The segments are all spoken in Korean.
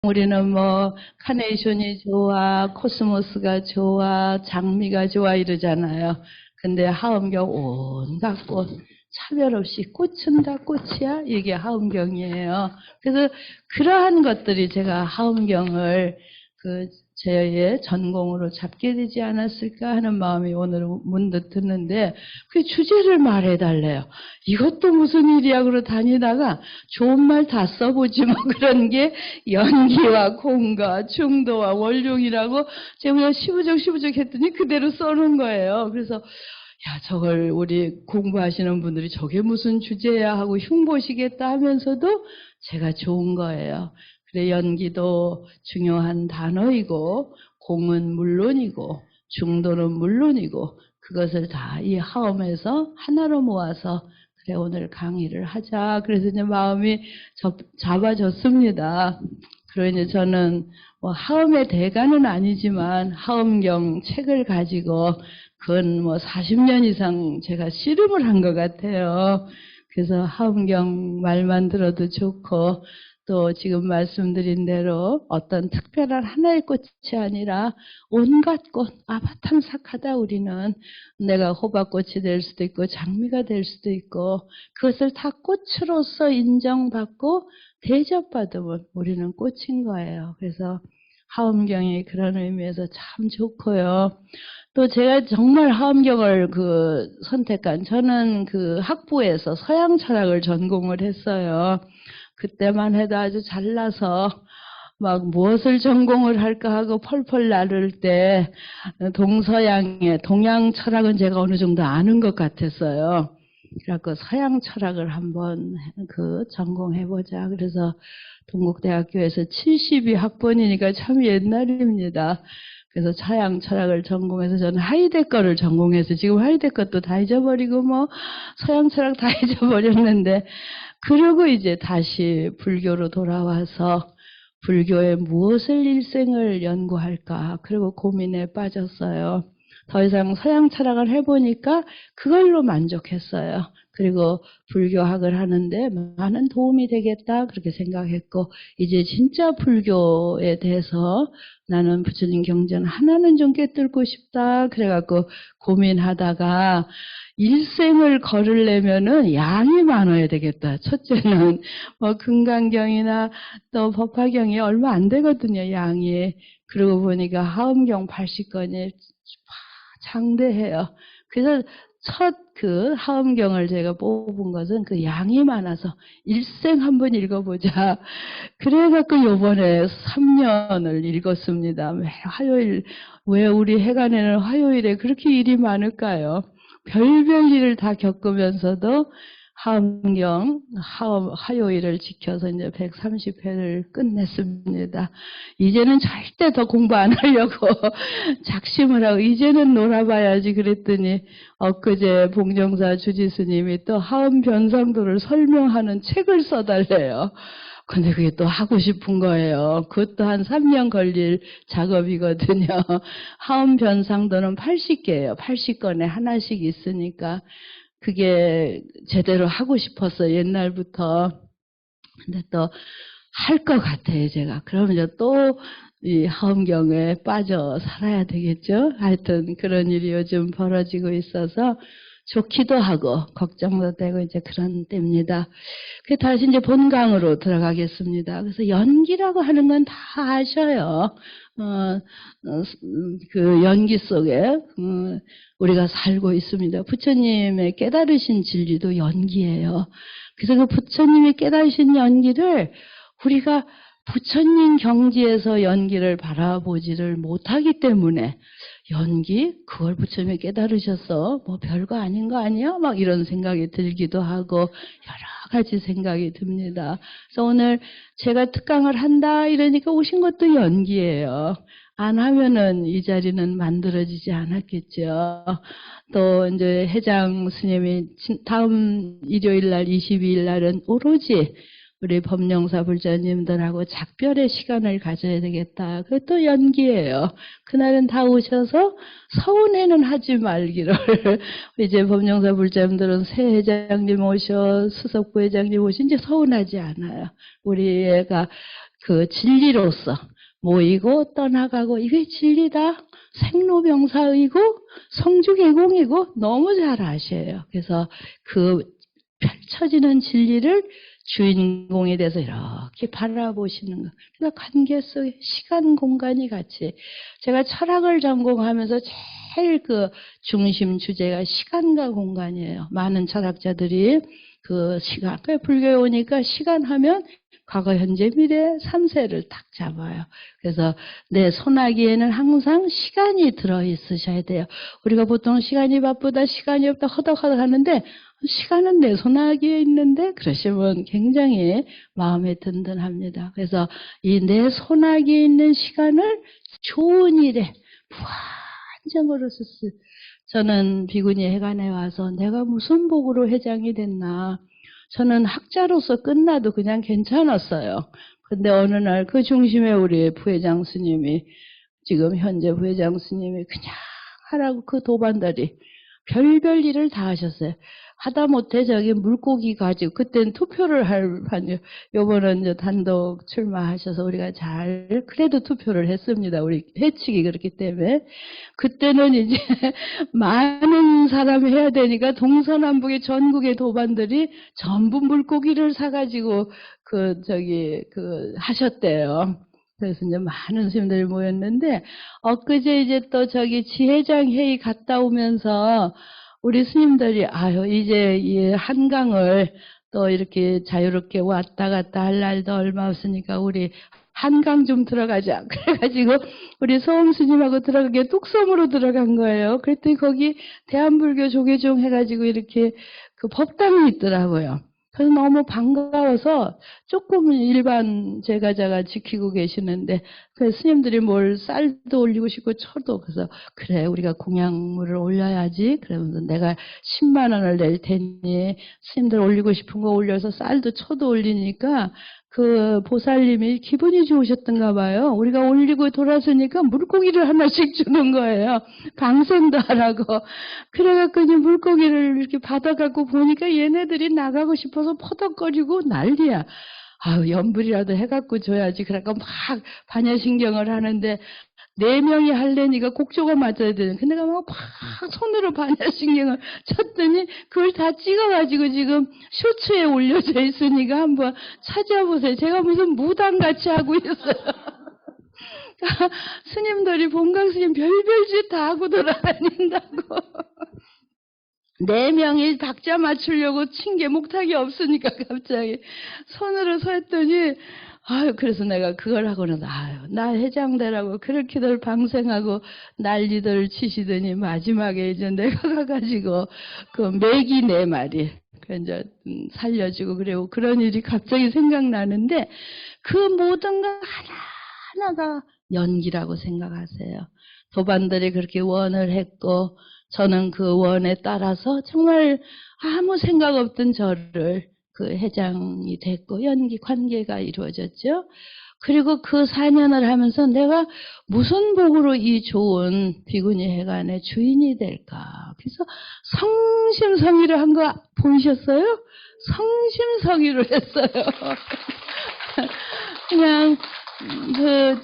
우리는 뭐 카네이션이 좋아, 코스모스가 좋아, 장미가 좋아 이러잖아요. 근데 하엄경 온갖 꽃 차별 없이 꽃은 다 꽃이야. 이게 하엄경이에요. 그래서 그러한 것들이 제가 하엄경을 제 전공으로 잡게 되지 않았을까 하는 마음이 오늘 문득 드는데 그 주제를 말해달래요. 이것도 무슨 일이야 그러고 다니다가 좋은 말 다 써보지 뭐 그런 게 연기와 공과 중도와 원룡이라고 제가 그냥 시부적 했더니 그대로 써놓은 거예요. 그래서 야, 저걸 우리 공부하시는 분들이 저게 무슨 주제야 하고 흉보시겠다 하면서도 제가 좋은 거예요. 그래, 연기도 중요한 단어이고 공은 물론이고 중도는 물론이고 그것을 다 이 하엄에서 하나로 모아서 그래 오늘 강의를 하자. 그래서 이제 마음이 잡아졌습니다. 그러니 저는 뭐 하엄의 대가는 아니지만 하엄경 책을 가지고 그건 뭐 40년 이상 제가 씨름을 한 것 같아요. 그래서 하엄경 말만 들어도 좋고 또 지금 말씀드린 대로 어떤 특별한 하나의 꽃이 아니라 온갖 꽃, 아바탐삭하다 우리는 내가 호박꽃이 될 수도 있고 장미가 될 수도 있고 그것을 다 꽃으로서 인정받고 대접받으면 우리는 꽃인 거예요. 그래서 하엄경이 그런 의미에서 참 좋고요. 또 제가 정말 하엄경을 선택한 저는 학부에서 서양 철학을 전공을 했어요. 그때만 해도 아주 잘나서 막 무엇을 전공을 할까 하고 펄펄 나를 때 동서양의 동양 철학은 제가 어느 정도 아는 것 같았어요. 그래갖고 서양 철학을 한번 전공해보자. 그래서 동국대학교에서 72학번이니까 참 옛날입니다. 그래서 서양 철학을 전공해서 저는 하이데거를 전공해서 지금 하이데거도 다 잊어버리고 뭐 서양 철학 다 잊어버렸는데 그러고 이제 다시 불교로 돌아와서 불교의 무엇을 일생을 연구할까 그리고 고민에 빠졌어요. 더 이상 서양 철학을 해보니까 그걸로 만족했어요. 그리고 불교학을 하는데 많은 도움이 되겠다 그렇게 생각했고 이제 진짜 불교에 대해서 나는 부처님 경전 하나는 좀 깨뚫고 싶다 그래갖고 고민하다가 일생을 걸으려면은 양이 많아야 되겠다. 첫째는 뭐 금강경이나 또 법화경이 얼마 안 되거든요. 양이. 그러고 보니까 하엄경 80권이 장대해요. 그래서 첫 하엄경을 제가 뽑은 것은 양이 많아서 일생 한번 읽어보자. 그래갖고 요번에 3년을 읽었습니다. 매 화요일, 왜 우리 해관에는 화요일에 그렇게 일이 많을까요? 별별 일을 다 겪으면서도 하엄경, 화요일을 지켜서 이제 130회를 끝냈습니다. 이제는 절대 더 공부 안 하려고 작심을 하고 이제는 놀아봐야지 그랬더니 엊그제 봉정사 주지스님이 또 하엄 변상도를 설명하는 책을 써달래요. 근데 그게 또 하고 싶은 거예요. 그것도 한 3년 걸릴 작업이거든요. 하엄 변상도는 80개예요. 80권에 하나씩 있으니까 그게 제대로 하고 싶었어요. 옛날부터. 근데 또 할 것 같아요. 제가. 그러면 이제 또 이 하엄경에 빠져 살아야 되겠죠. 하여튼 그런 일이 요즘 벌어지고 있어서 좋기도 하고 걱정도 되고 이제 그런 때입니다. 그래서 다시 이제 본강으로 들어가겠습니다. 그래서 연기라고 하는 건 다 아셔요. 그 연기 속에 우리가 살고 있습니다. 부처님의 깨달으신 진리도 연기예요. 그래서 그 부처님이 깨달으신 연기를 우리가 부처님 경지에서 연기를 바라보지를 못하기 때문에 연기? 그걸 부처님이 깨달으셨어. 뭐 별거 아닌 거 아니야? 막 이런 생각이 들기도 하고 여러 가지 생각이 듭니다. 그래서 오늘 제가 특강을 한다 이러니까 오신 것도 연기예요. 안 하면은 이 자리는 만들어지지 않았겠죠. 또 이제 회장 스님이 다음 일요일 날 22일 날은 오로지 우리 법령사 불자님들하고 작별의 시간을 가져야 되겠다. 그것도 연기예요. 그날은 다 오셔서 서운해는 하지 말기를. 이제 법령사 불자님들은 새 회장님 오셔, 수석부회장님 오신 이제 서운하지 않아요. 우리 애가 그 진리로서 모이고 떠나가고 이게 진리다. 생로병사의고 성주개공이고 너무 잘 아셔요. 그래서 그 펼쳐지는 진리를 주인공에 대해서 이렇게 바라보시는 거. 그러니까 관계 속에 시간, 공간이 같이. 제가 철학을 전공하면서 제일 그 중심 주제가 시간과 공간이에요. 많은 철학자들이 그 시간, 불교에 오니까 시간 하면 과거, 현재, 미래 3세를 딱 잡아요. 그래서 내 소나기에는 항상 시간이 들어있으셔야 돼요. 우리가 보통 시간이 바쁘다, 시간이 없다, 허덕허덕 하는데 시간은 내 소나기에 있는데 그러시면 굉장히 마음에 든든합니다. 그래서 이 내 소나기에 있는 시간을 좋은 일에 무한정으로 썼어요. 저는 비구니 회관에 와서 내가 무슨 복으로 회장이 됐나. 저는 학자로서 끝나도 그냥 괜찮았어요. 근데 어느 날 그 중심에 우리 부회장 스님이, 지금 현재 부회장 스님이 그냥 하라고 그 도반들이 별별 일을 다 하셨어요. 하다못해 저기 물고기 가지고, 그때는 투표를 요번은 이제 단독 출마하셔서 우리가 그래도 투표를 했습니다. 우리 회칙이 그렇기 때문에. 그때는 이제 많은 사람이 해야 되니까 동서남북의 전국의 도반들이 전부 물고기를 사가지고 하셨대요. 그래서 이제 많은 스님들이 모였는데, 엊그제 이제 또 저기 지회장 회의 갔다 오면서 우리 스님들이, 이제 이 한강을 또 이렇게 자유롭게 왔다 갔다 할 날도 얼마 없으니까 우리 한강 좀 들어가자. 그래가지고 우리 소음 스님하고 들어가게 뚝섬으로 들어간 거예요. 그랬더니 거기 대한불교 조계종 해가지고 이렇게 그 법당이 있더라고요. 그래서 너무 반가워서 조금 일반 제가자가 지키고 계시는데, 그 스님들이 뭘 쌀도 올리고 싶고 초도, 그래서 그래 우리가 공양물을 올려야지. 그러면서 내가 10만 원을 낼 테니 스님들 올리고 싶은 거 올려서 쌀도 초도 올리니까 그 보살님이 기분이 좋으셨던가 봐요. 우리가 올리고 돌아서니까 물고기를 하나씩 주는 거예요. 방생도 하라고. 그래갖고 이제 물고기를 이렇게 받아갖고 보니까 얘네들이 나가고 싶어서 퍼덕거리고 난리야. 연불이라도 해갖고 줘야지. 그러니까 막 반야신경을 하는데, 4명이 할래니까 곡조가 맞아야 되는. 근데 내가 막 손으로 반야신경을 쳤더니 그걸 다 찍어가지고 지금 쇼츠에 올려져 있으니까 한번 찾아보세요. 제가 무슨 무당같이 하고 있어요. 스님들이 본강스님 별별 짓 다 하고 돌아다닌다고. 4명이 박자 맞추려고 친 게 목탁이 없으니까 갑자기 손으로 서 했더니, 그래서 내가 그걸 하고는, 나 회장되라고 그렇게들 방생하고 난리들 치시더니 마지막에 이제 내가 가가지고 그 메기 4마리 이제 살려주고 그래요. 그런 일이 갑자기 생각나는데, 그 모든 거 하나하나가 연기라고 생각하세요. 도반들이 그렇게 원을 했고, 저는 그 원에 따라서 정말 아무 생각 없던 저를 그 회장이 됐고 연기 관계가 이루어졌죠. 그리고 그 4년을 하면서 내가 무슨 복으로 이 좋은 비구니 회관의 주인이 될까. 그래서 성심성의를 한 거 보이셨어요? 성심성의를 했어요. 그냥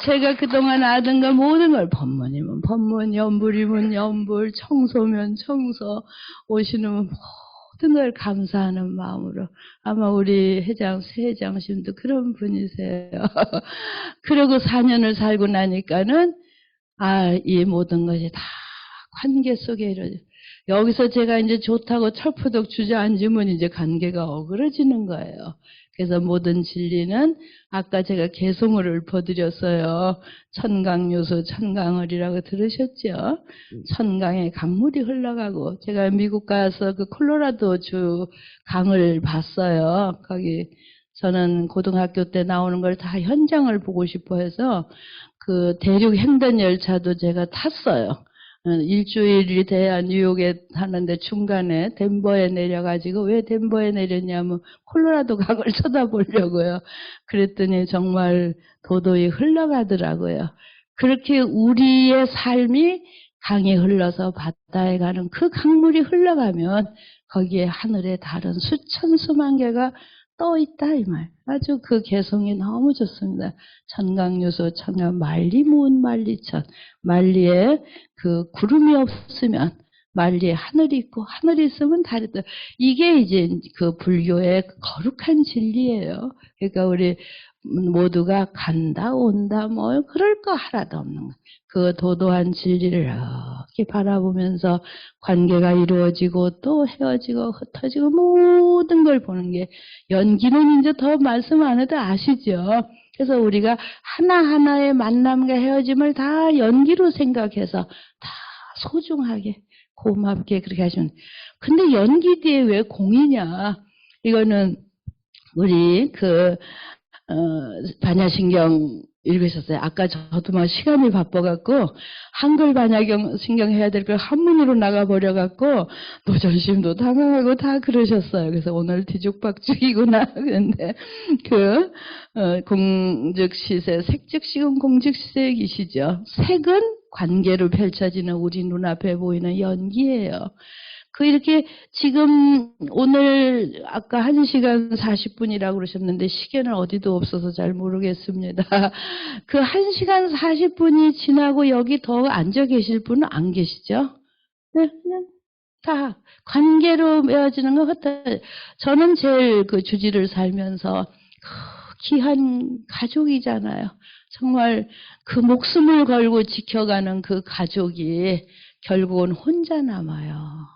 제가 그동안 하던 거 모든 걸, 법문이면 법문, 연불이면 연불, 청소면 청소, 오시는 모든 걸 감사하는 마음으로. 아마 우리 새 회장님도 그런 분이세요. 그러고 4년을 살고 나니까는 이 모든 것이 다 관계 속에 이루어져. 여기서 제가 이제 좋다고 철푸덕 주저앉으면 이제 관계가 어그러지는 거예요. 그래서 모든 진리는 아까 제가 개송을 읊어드렸어요. 천강요소 천강을이라고 들으셨죠? 천강에 강물이 흘러가고, 제가 미국 가서 그 콜로라도주 강을 봤어요. 거기 저는 고등학교 때 나오는 걸 다 현장을 보고 싶어 해서 그 대륙 횡단 열차도 제가 탔어요. 일주일이 돼야 뉴욕에 하는데 중간에 덴버에 내려가지고, 왜 덴버에 내렸냐면 콜로라도 강을 쳐다보려고요. 그랬더니 정말 도도히 흘러가더라고요. 그렇게 우리의 삶이 강이 흘러서 바다에 가는 그 강물이 흘러가면 거기에 하늘의 달은 수천 수만 개가 떠 있다 이 말. 아주 그 개성이 너무 좋습니다. 천강유수, 천강 만리 무은 만리천. 만리에 그 구름이 없으면 만리에 하늘이 있고 하늘이 있으면 달이 있다. 이게 이제 그 불교의 거룩한 진리예요. 그러니까 우리 모두가 간다 온다 뭐 그럴 거 하나도 없는 거예요. 그 도도한 진리를 이렇게 바라보면서 관계가 이루어지고 또 헤어지고 흩어지고 모든 걸 보는 게, 연기는 이제 더 말씀 안 해도 아시죠? 그래서 우리가 하나하나의 만남과 헤어짐을 다 연기로 생각해서 다 소중하게 고맙게 그렇게 하시면. 근데 연기 뒤에 왜 공이냐? 이거는 우리 반야신경 읽으셨어요? 아까 저도 막 시간이 바빠갖고 한글 반야신경 해야 될 걸 한문으로 나가버려갖고 노전심도 당황하고 다 그러셨어요. 그래서 오늘 뒤죽박죽이구나. 근데 공즉시세, 색즉시금 공즉시색이시죠. 색은 관계로 펼쳐지는 우리 눈앞에 보이는 연기예요. 이렇게 지금 오늘 아까 1시간 40분이라고 그러셨는데 시계는 어디도 없어서 잘 모르겠습니다. 1시간 40분이 지나고 여기 더 앉아 계실 분은 안 계시죠? 네, 그냥 다 관계로 맺어지는 것 같아요. 저는 제일 주지를 살면서 귀한 가족이잖아요. 정말 목숨을 걸고 지켜가는 가족이 결국은 혼자 남아요.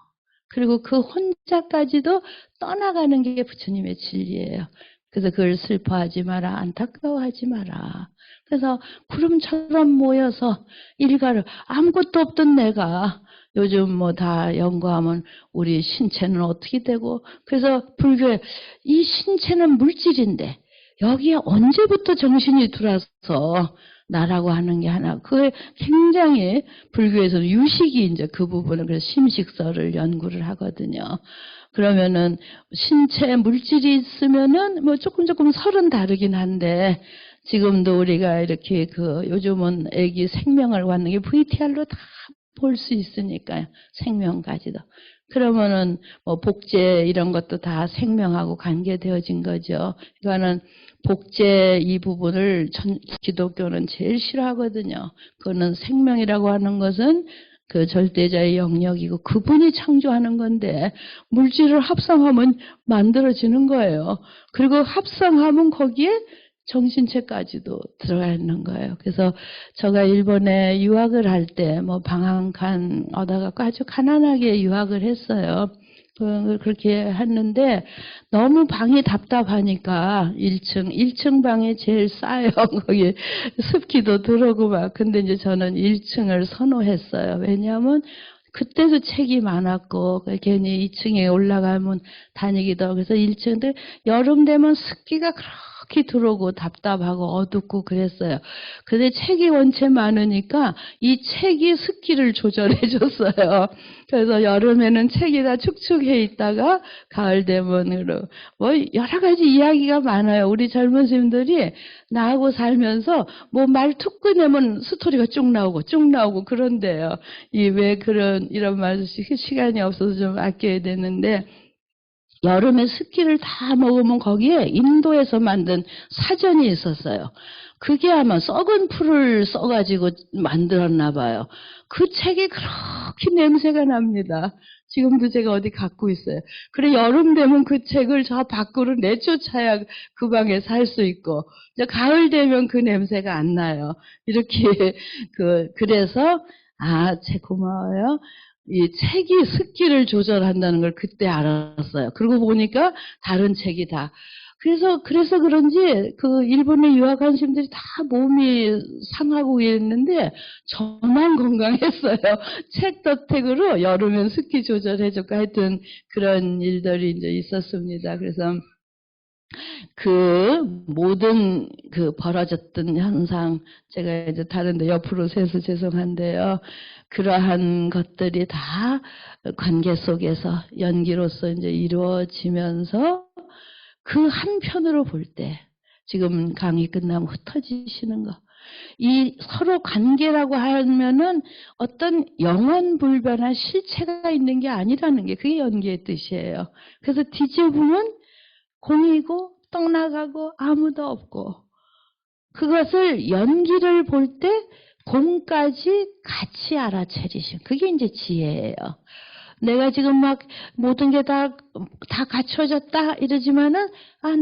그리고 혼자까지도 떠나가는 게 부처님의 진리예요. 그래서 그걸 슬퍼하지 마라, 안타까워하지 마라. 그래서 구름처럼 모여서 일가를, 아무것도 없던 내가 요즘 뭐 다 연구하면 우리 신체는 어떻게 되고, 그래서 불교에 이 신체는 물질인데 여기에 언제부터 정신이 들어와서 나라고 하는 게 하나. 그게 굉장히 불교에서는 유식이 이제 그 부분을 그래서 심식설을 연구를 하거든요. 그러면은 신체 물질이 있으면은 뭐 조금 설은 다르긴 한데, 지금도 우리가 이렇게 요즘은 애기 생명을 갖는 게 VTR로 다 볼 수 있으니까요. 생명까지도. 그러면은 뭐 복제 이런 것도 다 생명하고 관계되어진 거죠. 그러니까는 복제 이 부분을 기독교는 제일 싫어하거든요. 그거는 생명이라고 하는 것은 절대자의 영역이고 그분이 창조하는 건데, 물질을 합성하면 만들어지는 거예요. 그리고 합성하면 거기에 정신체까지도 들어가 있는 거예요. 그래서 제가 일본에 유학을 할 때 뭐 방 한 칸 얻어갖고 아주 가난하게 유학을 했어요. 그렇게 했는데 너무 방이 답답하니까 1층 방이 제일 싸요. 거기 습기도 들어오고 막. 근데 이제 저는 1층을 선호했어요. 왜냐하면 그때도 책이 많았고 괜히 2층에 올라가면 다니기도 하고. 그래서 1층인데 여름 되면 습기가 그렇게 들어오고 답답하고 어둡고 그랬어요. 근데 책이 원체 많으니까 이 책이 습기를 조절해 줬어요. 그래서 여름에는 책이 다 축축해 있다가 가을 되면 뭐 여러 가지 이야기가 많아요. 우리 젊은 스님들이 나하고 살면서 뭐 말 툭 꺼내면 스토리가 쭉 나오고 그런데요. 왜 이런 말 시간이 없어서 좀 아껴야 되는데, 여름에 스키를 다 먹으면 거기에 인도에서 만든 사전이 있었어요. 그게 아마 썩은 풀을 써가지고 만들었나 봐요. 그 책이 그렇게 냄새가 납니다. 지금도 제가 어디 갖고 있어요. 그래, 여름 되면 그 책을 저 밖으로 내쫓아야 그 방에 살 수 있고, 이제 가을 되면 그 냄새가 안 나요. 이렇게, 그래서, 책 고마워요. 이 책이 습기를 조절한다는 걸 그때 알았어요. 그러고 보니까 다른 책이 다. 그래서 그런지 일본에 유학한 스님들이 다 몸이 상하고 있는데 저만 건강했어요. 책 덕택으로 여름엔 습기 조절해줬고 하여튼 그런 일들이 이제 있었습니다. 그래서 모든 벌어졌던 현상, 제가 이제 다른데 옆으로 세서 죄송한데요. 그러한 것들이 다 관계 속에서 연기로서 이제 이루어지면서 한편으로 볼 때, 지금 강의 끝나면 흩어지시는 거. 이 서로 관계라고 하면은 어떤 영원불변한 실체가 있는 게 아니라는 게 그게 연기의 뜻이에요. 그래서 뒤집으면 공이고 떠나가고 아무도 없고, 그것을 연기를 볼 때 공까지 같이 알아차리신, 그게 이제 지혜예요. 내가 지금 막 모든 게 다 갖춰졌다 이러지만은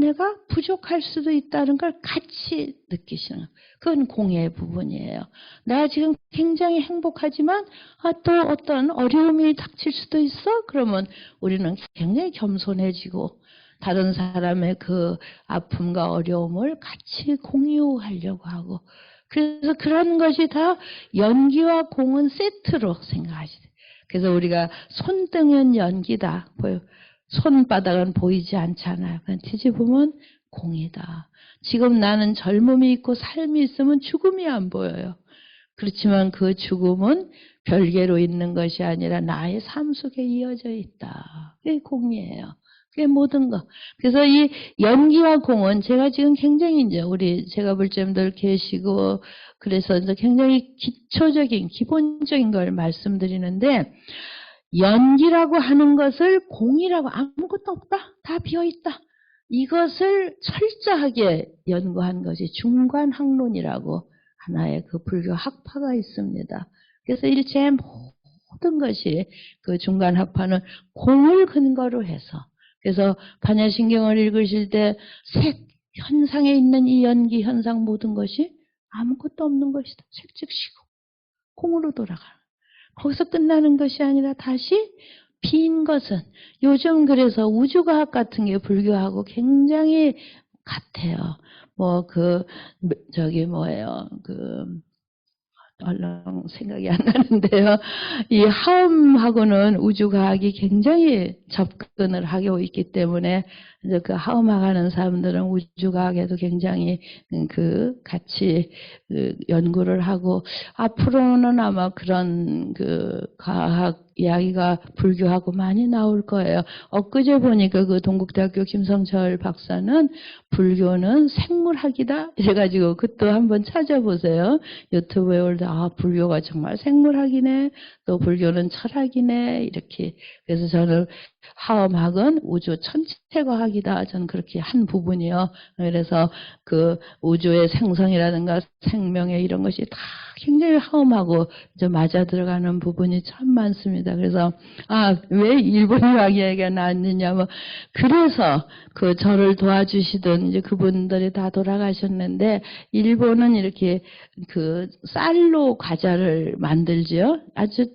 내가 부족할 수도 있다는 걸 같이 느끼시는, 그건 공의 부분이에요. 내가 지금 굉장히 행복하지만 또 어떤 어려움이 닥칠 수도 있어? 그러면 우리는 굉장히 겸손해지고 다른 사람의 그 아픔과 어려움을 같이 공유하려고 하고, 그래서 그런 것이 다 연기와 공은 세트로 생각하시죠. 그래서 우리가 손등은 연기다. 손바닥은 보이지 않잖아요. 뒤집으면 공이다. 지금 나는 젊음이 있고 삶이 있으면 죽음이 안 보여요. 그렇지만 그 죽음은 별개로 있는 것이 아니라 나의 삶 속에 이어져 있다. 그게 공이에요. 그게 모든 거. 그래서 이 연기와 공은 제가 지금 굉장히 이제 우리 제가 볼 점들 계시고, 그래서 이제 굉장히 기초적인, 기본적인 걸 말씀드리는데, 연기라고 하는 것을 공이라고, 아무것도 없다, 다 비어있다, 이것을 철저하게 연구한 것이 중관학론이라고 하나의 그 불교 학파가 있습니다. 그래서 일체 모든 것이 그 중관학파는 공을 근거로 해서, 그래서 반야신경을 읽으실 때 색 현상에 있는 이 연기 현상 모든 것이 아무것도 없는 것이다. 색 즉시고 공으로 돌아가는. 거기서 끝나는 것이 아니라 다시 빈 것은, 요즘 그래서 우주과학 같은 게 불교하고 굉장히 같아요. 얼른 생각이 안 나는데요. 이 하엄하고는 우주과학이 굉장히 접근을 하고 있기 때문에 이제 그 하엄학하는 사람들은 우주과학에도 굉장히 같이 연구를 하고, 앞으로는 아마 그런 과학 이야기가 불교하고 많이 나올 거예요. 엊그제 보니까 그 동국대학교 김성철 박사는 불교는 생물학이다 이래가지고 그것도 한번 찾아보세요. 유튜브에 올 때 불교가 정말 생물학이네, 또 불교는 철학이네 이렇게. 그래서 저는 하엄학은 우주 천체과학이다, 저는 그렇게 한 부분이요. 그래서 그 우주의 생성이라든가 생명의 이런 것이 다 굉장히 하엄하고 이제 맞아 들어가는 부분이 참 많습니다. 그래서 왜 일본 유학 이야기가 나왔느냐면, 그래서 저를 도와주시던 이제 그분들이 다 돌아가셨는데, 일본은 이렇게 쌀로 과자를 만들죠. 아주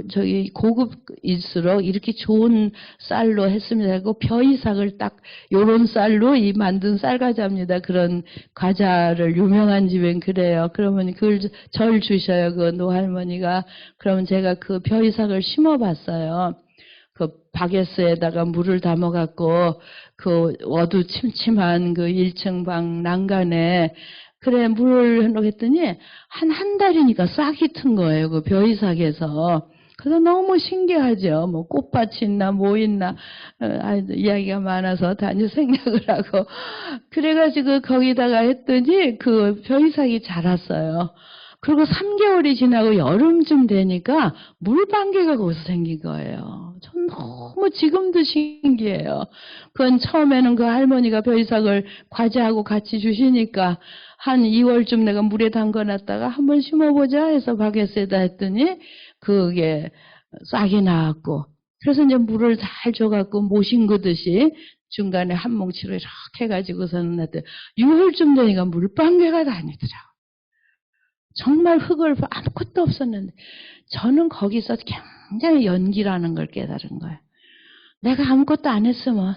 저기 고급일수록 이렇게 좋은 쌀로 했습니다. 그 벼이삭을 딱 요런 쌀로 이 만든 쌀과자입니다. 그런 과자를 유명한 집엔 그래요. 그러면 그걸 절 주셔요, 그 노할머니가. 그러면 제가 그 벼이삭을 심어봤어요. 그 바게스에다가 물을 담아갖고 그 어두침침한 그 1층 방 난간에 그래 물을 해놓겠더니 한 달이니까 싹이 튼 거예요, 그 벼이삭에서. 그래서 너무 신기하죠. 뭐 꽃밭이 있나 뭐 있나 이야기가 많아서 단지 생략을 하고, 그래가지고 거기다가 했더니 그 벼이삭이 자랐어요. 그리고 3개월이 지나고 여름쯤 되니까 물방개가 거기서 생긴 거예요. 전 너무 지금도 신기해요. 그건 처음에는 그 할머니가 벼이삭을 과자하고 같이 주시니까 한 2월쯤 내가 물에 담궈놨다가 한번 심어보자 해서 바게스에다 했더니 그게 싹이 나왔고, 그래서 이제 물을 잘 줘갖고 모싱그듯이 중간에 한 뭉치로 이렇게 해가지고서는 했더니 6월쯤 되니까 물방개가 다니더라고. 정말 흙을 아무것도 없었는데, 저는 거기서 굉장히 연기라는 걸 깨달은 거예요. 내가 아무것도 안 했으면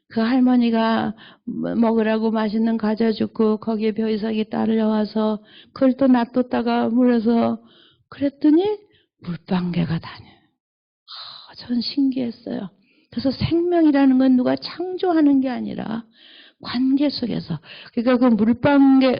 그 할머니가 먹으라고 맛있는 과자 주고 거기에 벼이삭이 딸려와서 그걸 또 놔뒀다가 물어서 그랬더니 물방개가 다녀요. 전 신기했어요. 그래서 생명이라는 건 누가 창조하는 게 아니라 관계 속에서. 그러니까 그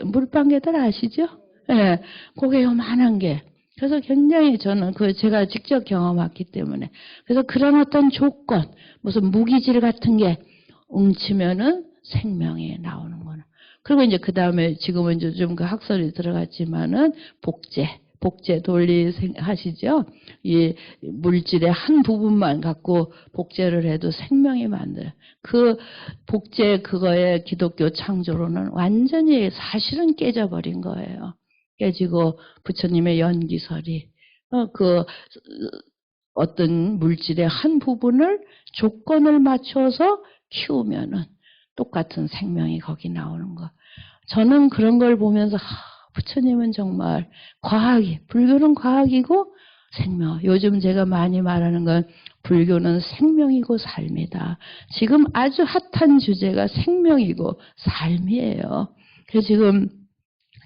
물방개들 아시죠? 예, 그게 요만한 게. 그래서 굉장히 저는 제가 직접 경험했기 때문에. 그래서 그런 어떤 조건, 무슨 무기질 같은 게 웅치면은 생명이 나오는 거는. 그리고 이제 그 다음에 지금은 이제 좀 그 학설이 들어갔지만은 복제 복제 돌리 하시죠? 이 물질의 한 부분만 갖고 복제를 해도 생명이 만들어요. 그 복제 그거의 기독교 창조로는 완전히 사실은 깨져버린 거예요. 깨지고 부처님의 연기설이 그 어떤 물질의 한 부분을 조건을 맞춰서 키우면은 똑같은 생명이 거기 나오는 거. 저는 그런 걸 보면서 부처님은 정말 과학이, 불교는 과학이고 생명. 요즘 제가 많이 말하는 건 불교는 생명이고 삶이다. 지금 아주 핫한 주제가 생명이고 삶이에요. 그래서 지금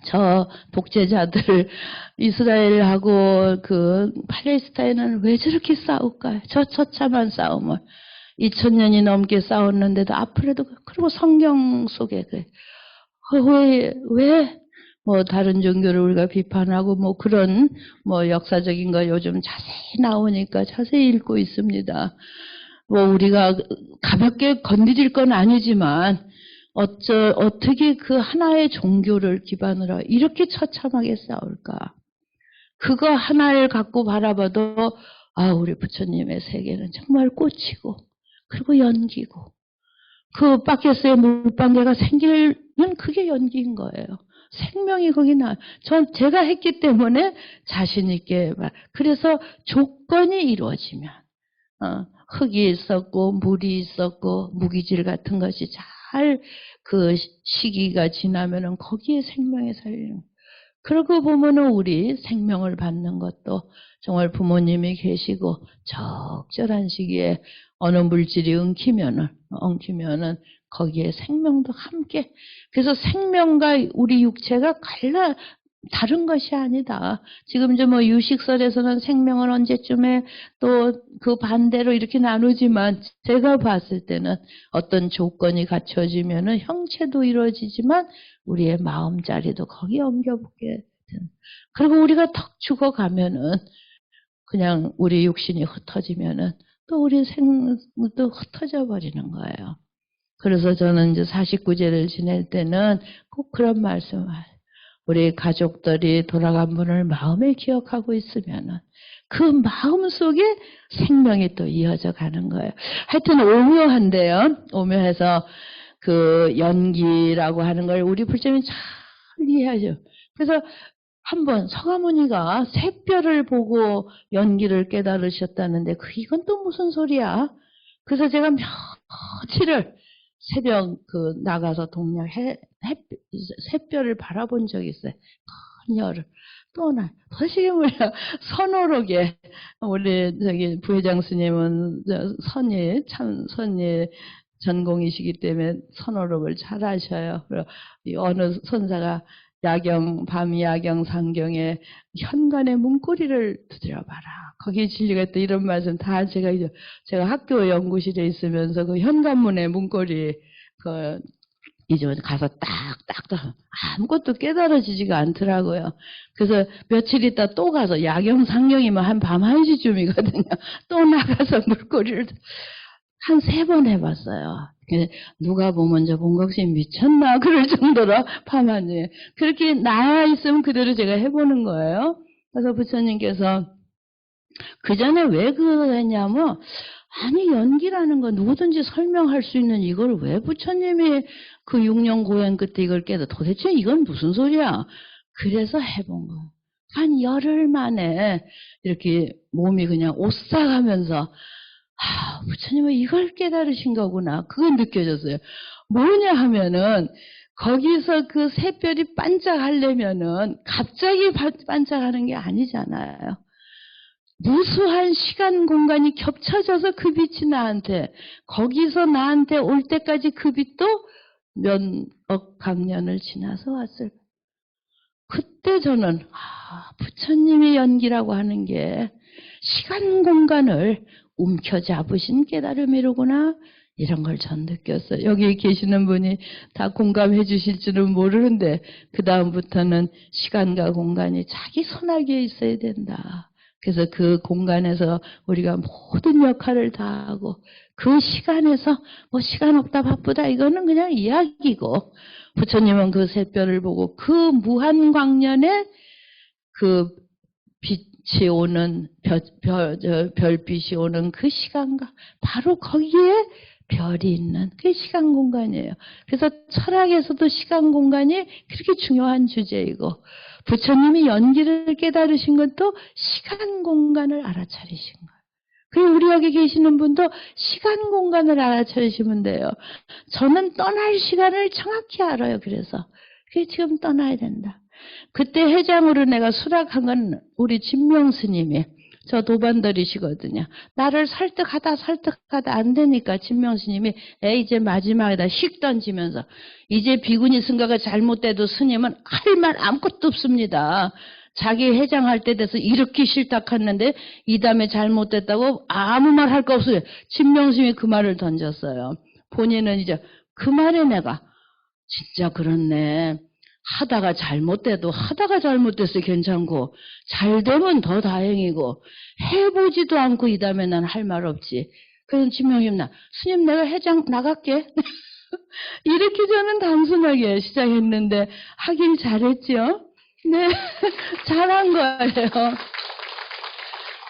저 독재자들 이스라엘하고 그 팔레스타인은 왜 저렇게 싸울까요? 저 처참한 싸움을 2000년이 넘게 싸웠는데도 앞으로도 그리고 성경 속에 왜 뭐 다른 종교를 우리가 비판하고 뭐 그런 뭐 역사적인 거 요즘 자세히 나오니까 자세히 읽고 있습니다. 뭐 우리가 가볍게 건드릴 건 아니지만 어떻게 그 하나의 종교를 기반으로 이렇게 처참하게 싸울까? 그거 하나를 갖고 바라봐도 우리 부처님의 세계는 정말 꽃이고 그리고 연기고 그 바켓스에 물방개가 생기면 그게 연기인 거예요. 생명이 거기 제가 했기 때문에 자신 있게 그래서 조건이 이루어지면 흙이 있었고 물이 있었고 무기질 같은 것이 잘 그 시기가 지나면은 거기에 생명이 살리는. 그러고 보면은 우리 생명을 받는 것도 정말 부모님이 계시고 적절한 시기에 어느 물질이 엉키면은 거기에 생명도 함께. 그래서 생명과 우리 육체가 다른 것이 아니다. 지금 이제 뭐 유식설에서는 생명은 언제쯤에 또 그 반대로 이렇게 나누지만 제가 봤을 때는 어떤 조건이 갖춰지면은 형체도 이루어지지만 우리의 마음자리도 거기에 옮겨붙게 되는. 그리고 우리가 턱 죽어가면은 그냥 우리 육신이 흩어지면은 또 우리 생도 흩어져 버리는 거예요. 그래서 저는 이제 49제를 지낼 때는 꼭 그런 말씀을 우리 가족들이 돌아간 분을 마음에 기억하고 있으면은 그 마음 속에 생명이 또 이어져 가는 거예요. 하여튼 오묘한데요. 오묘해서 그 연기라고 하는 걸 우리 불자님이 잘 이해하죠. 그래서 한번 서가모니가 새별을 보고 연기를 깨달으셨다는데 이건 또 무슨 소리야? 그래서 제가 며칠을 새벽 나가서 동양 새별을 바라본 적이 있어요. 큰 열을. 또 도대체 뭐야. 선호록에 우리 부회장 스님은 선예 전공이시기 때문에 선호록을 잘 하셔요. 어느 선사가 밤 야경 상경에 현관의 문고리를 두드려봐라. 거기에 진리가 있다. 이런 말씀 다 제가 학교 연구실에 있으면서 그 현관문의 문고리 이제 가서 딱딱 아무것도 깨달아지지가 않더라고요. 그래서 며칠 있다 또 가서 야경 상경이면 한 밤 1시쯤이거든요. 또 나가서 물고리를 한 3번 해봤어요. 누가 보면 저 본각심 미쳤나 그럴 정도로 파마니 그렇게 나와 있으면 그대로 제가 해보는 거예요. 그래서 부처님께서 그 전에 왜 그거 했냐면 아니 연기라는 건 누구든지 설명할 수 있는 이걸 왜 부처님이 그 6년 고행 끝에 이걸 깨다 도대체 이건 무슨 소리야. 그래서 해본 거예요. 한 열흘 만에 이렇게 몸이 그냥 오싹하면서 부처님은 이걸 깨달으신 거구나. 그건 느껴졌어요. 뭐냐 하면은 거기서 그 새별이 반짝하려면은 갑자기 반짝하는 게 아니잖아요. 무수한 시간 공간이 겹쳐져서 그 빛이 나한테 거기서 나한테 올 때까지 그 빛도 몇억 강년을 지나서 왔을. 그때 저는 부처님의 연기라고 하는 게 시간 공간을 움켜잡으신 깨달음이로구나. 이런 걸 전 느꼈어요. 여기 계시는 분이 다 공감해 주실 줄은 모르는데 그 다음부터는 시간과 공간이 자기 손아귀에 있어야 된다. 그래서 그 공간에서 우리가 모든 역할을 다 하고 그 시간에서 뭐 시간 없다 바쁘다 이거는 그냥 이야기고 부처님은 그 새별을 보고 그 무한 광년에 그 빛이 오는 별빛이 오는 그 시간과 바로 거기에 별이 있는 그 시간 공간이에요. 그래서 철학에서도 시간 공간이 그렇게 중요한 주제이고, 부처님이 연기를 깨달으신 것도 시간 공간을 알아차리신 거예요. 그리고 우리 여기 계시는 분도 시간 공간을 알아차리시면 돼요. 저는 떠날 시간을 정확히 알아요. 그래서 그게 지금 떠나야 된다. 그때 회장으로 내가 수락한 건 우리 진명 스님이, 저 도반들이시거든요. 나를 설득하다 안 되니까 진명 스님이 이제 마지막에다 휙 던지면서, 이제 비구니 승가가 잘못돼도 스님은 할 말 아무것도 없습니다. 자기 회장할 때 돼서 이렇게 실탁했는데 이 다음에 잘못됐다고 아무 말 할 거 없어요. 진명 스님이 그 말을 던졌어요. 본인은 이제 그 말에 내가 진짜 그렇네. 하다가 잘못됐어 괜찮고, 잘 되면 더 다행이고, 해보지도 않고 이 다음에 난 할 말 없지. 그래서 진명님, 스님 내가 회장 나갈게. 이렇게 저는 단순하게 시작했는데 하길 잘했죠. 네, 잘한 거예요.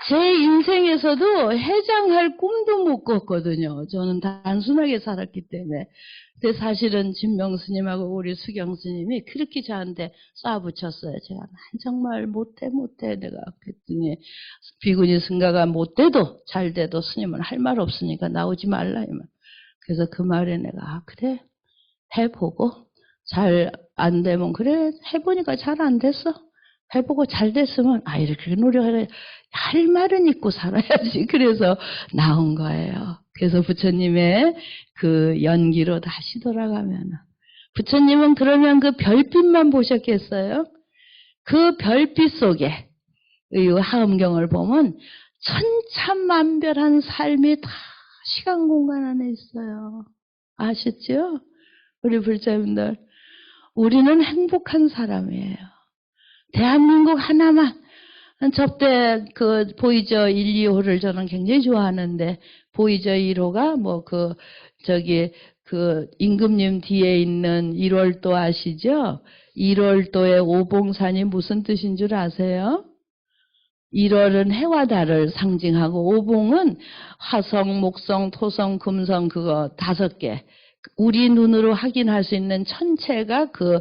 제 인생에서도 회장할 꿈도 못 꿨거든요. 저는 단순하게 살았기 때문에. 근데 사실은 진명 스님하고 우리 수경 스님이 그렇게 저한테 쏴붙였어요. 제가 난 정말 못해 내가 그랬더니, 비구니 승가가 못돼도 잘 돼도 스님은 할 말 없으니까 나오지 말라 이 말. 그래서 그 말에 내가 그래 해보고 잘 안 되면, 그래 해보니까 잘 안 됐어. 해보고 잘 됐으면 이렇게 노력해야 할 말은 있고 살아야지. 그래서 나온 거예요. 그래서 부처님의 그 연기로 다시 돌아가면, 부처님은 그러면 그 별빛만 보셨겠어요? 그 별빛 속에 이 하엄경을 보면 천차만별한 삶이 다 시간 공간 안에 있어요. 아셨죠? 우리 불자님들, 우리는 행복한 사람이에요. 대한민국 하나만. 저때 그 보이저 1, 2호를 저는 굉장히 좋아하는데, 보이저 1호가 그 임금님 뒤에 있는 1월도 아시죠? 1월도의 오봉산이 무슨 뜻인 줄 아세요? 1월은 해와 달을 상징하고, 오봉은 화성, 목성, 토성, 금성 그거 5개. 우리 눈으로 확인할 수 있는 천체가 그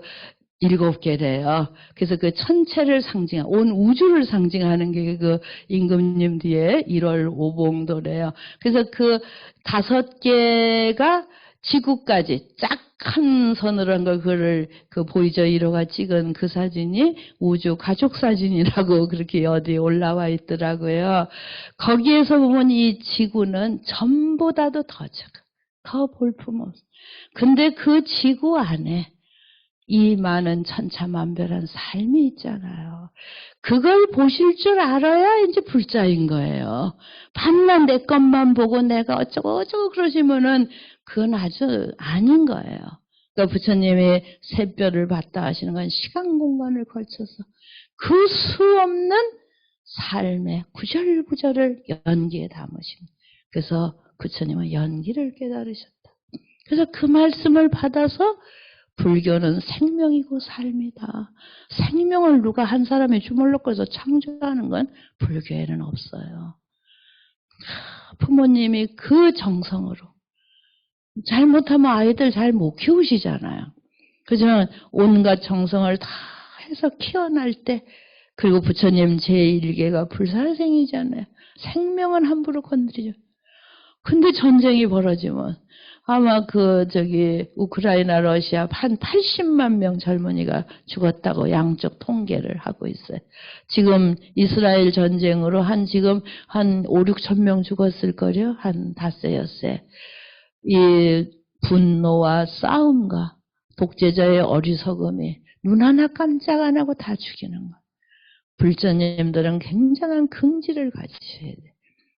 7개래요. 그래서 그 천체를 온 우주를 상징하는 게 그 임금님 뒤에 1월 오봉도래요. 그래서 그 5개가 지구까지 쫙 한 선으로 한 걸, 그걸 그 보이저 1호가 찍은 그 사진이 우주 가족 사진이라고 그렇게 어디에 올라와 있더라고요. 거기에서 보면 이 지구는 전보다도 더 작아. 더 볼품없어. 근데 그 지구 안에 이 많은 천차만별한 삶이 있잖아요. 그걸 보실 줄 알아야 이제 불자인 거예요. 밤낮 내 것만 보고 내가 어쩌고 그러시면은 그건 아주 아닌 거예요. 그러니까 부처님이 새별을 봤다 하시는 건 시간 공간을 걸쳐서 그 수 없는 삶의 구절구절을 연기에 담으십니다. 그래서 부처님은 연기를 깨달으셨다. 그래서 그 말씀을 받아서 불교는 생명이고 삶이다. 생명을 누가 한 사람이 주물러 꺼서 창조하는 건 불교에는 없어요. 부모님이 그 정성으로, 잘못하면 아이들 잘 못 키우시잖아요. 그렇지만 온갖 정성을 다 해서 키워날 때, 그리고 부처님 제1계가 불사생이잖아요. 생명은 함부로 건드리죠. 근데 전쟁이 벌어지면 아마 우크라이나, 러시아 한 80만 명 젊은이가 죽었다고 양쪽 통계를 하고 있어요. 지금 이스라엘 전쟁으로 지금 한 5, 6천 명 죽었을 거요. 한 닷새, 엿새. 이 분노와 싸움과 독재자의 어리석음이 눈 하나 깜짝 안 하고 다 죽이는 거예요. 불자님들은 굉장한 긍지를 가지셔야 돼요.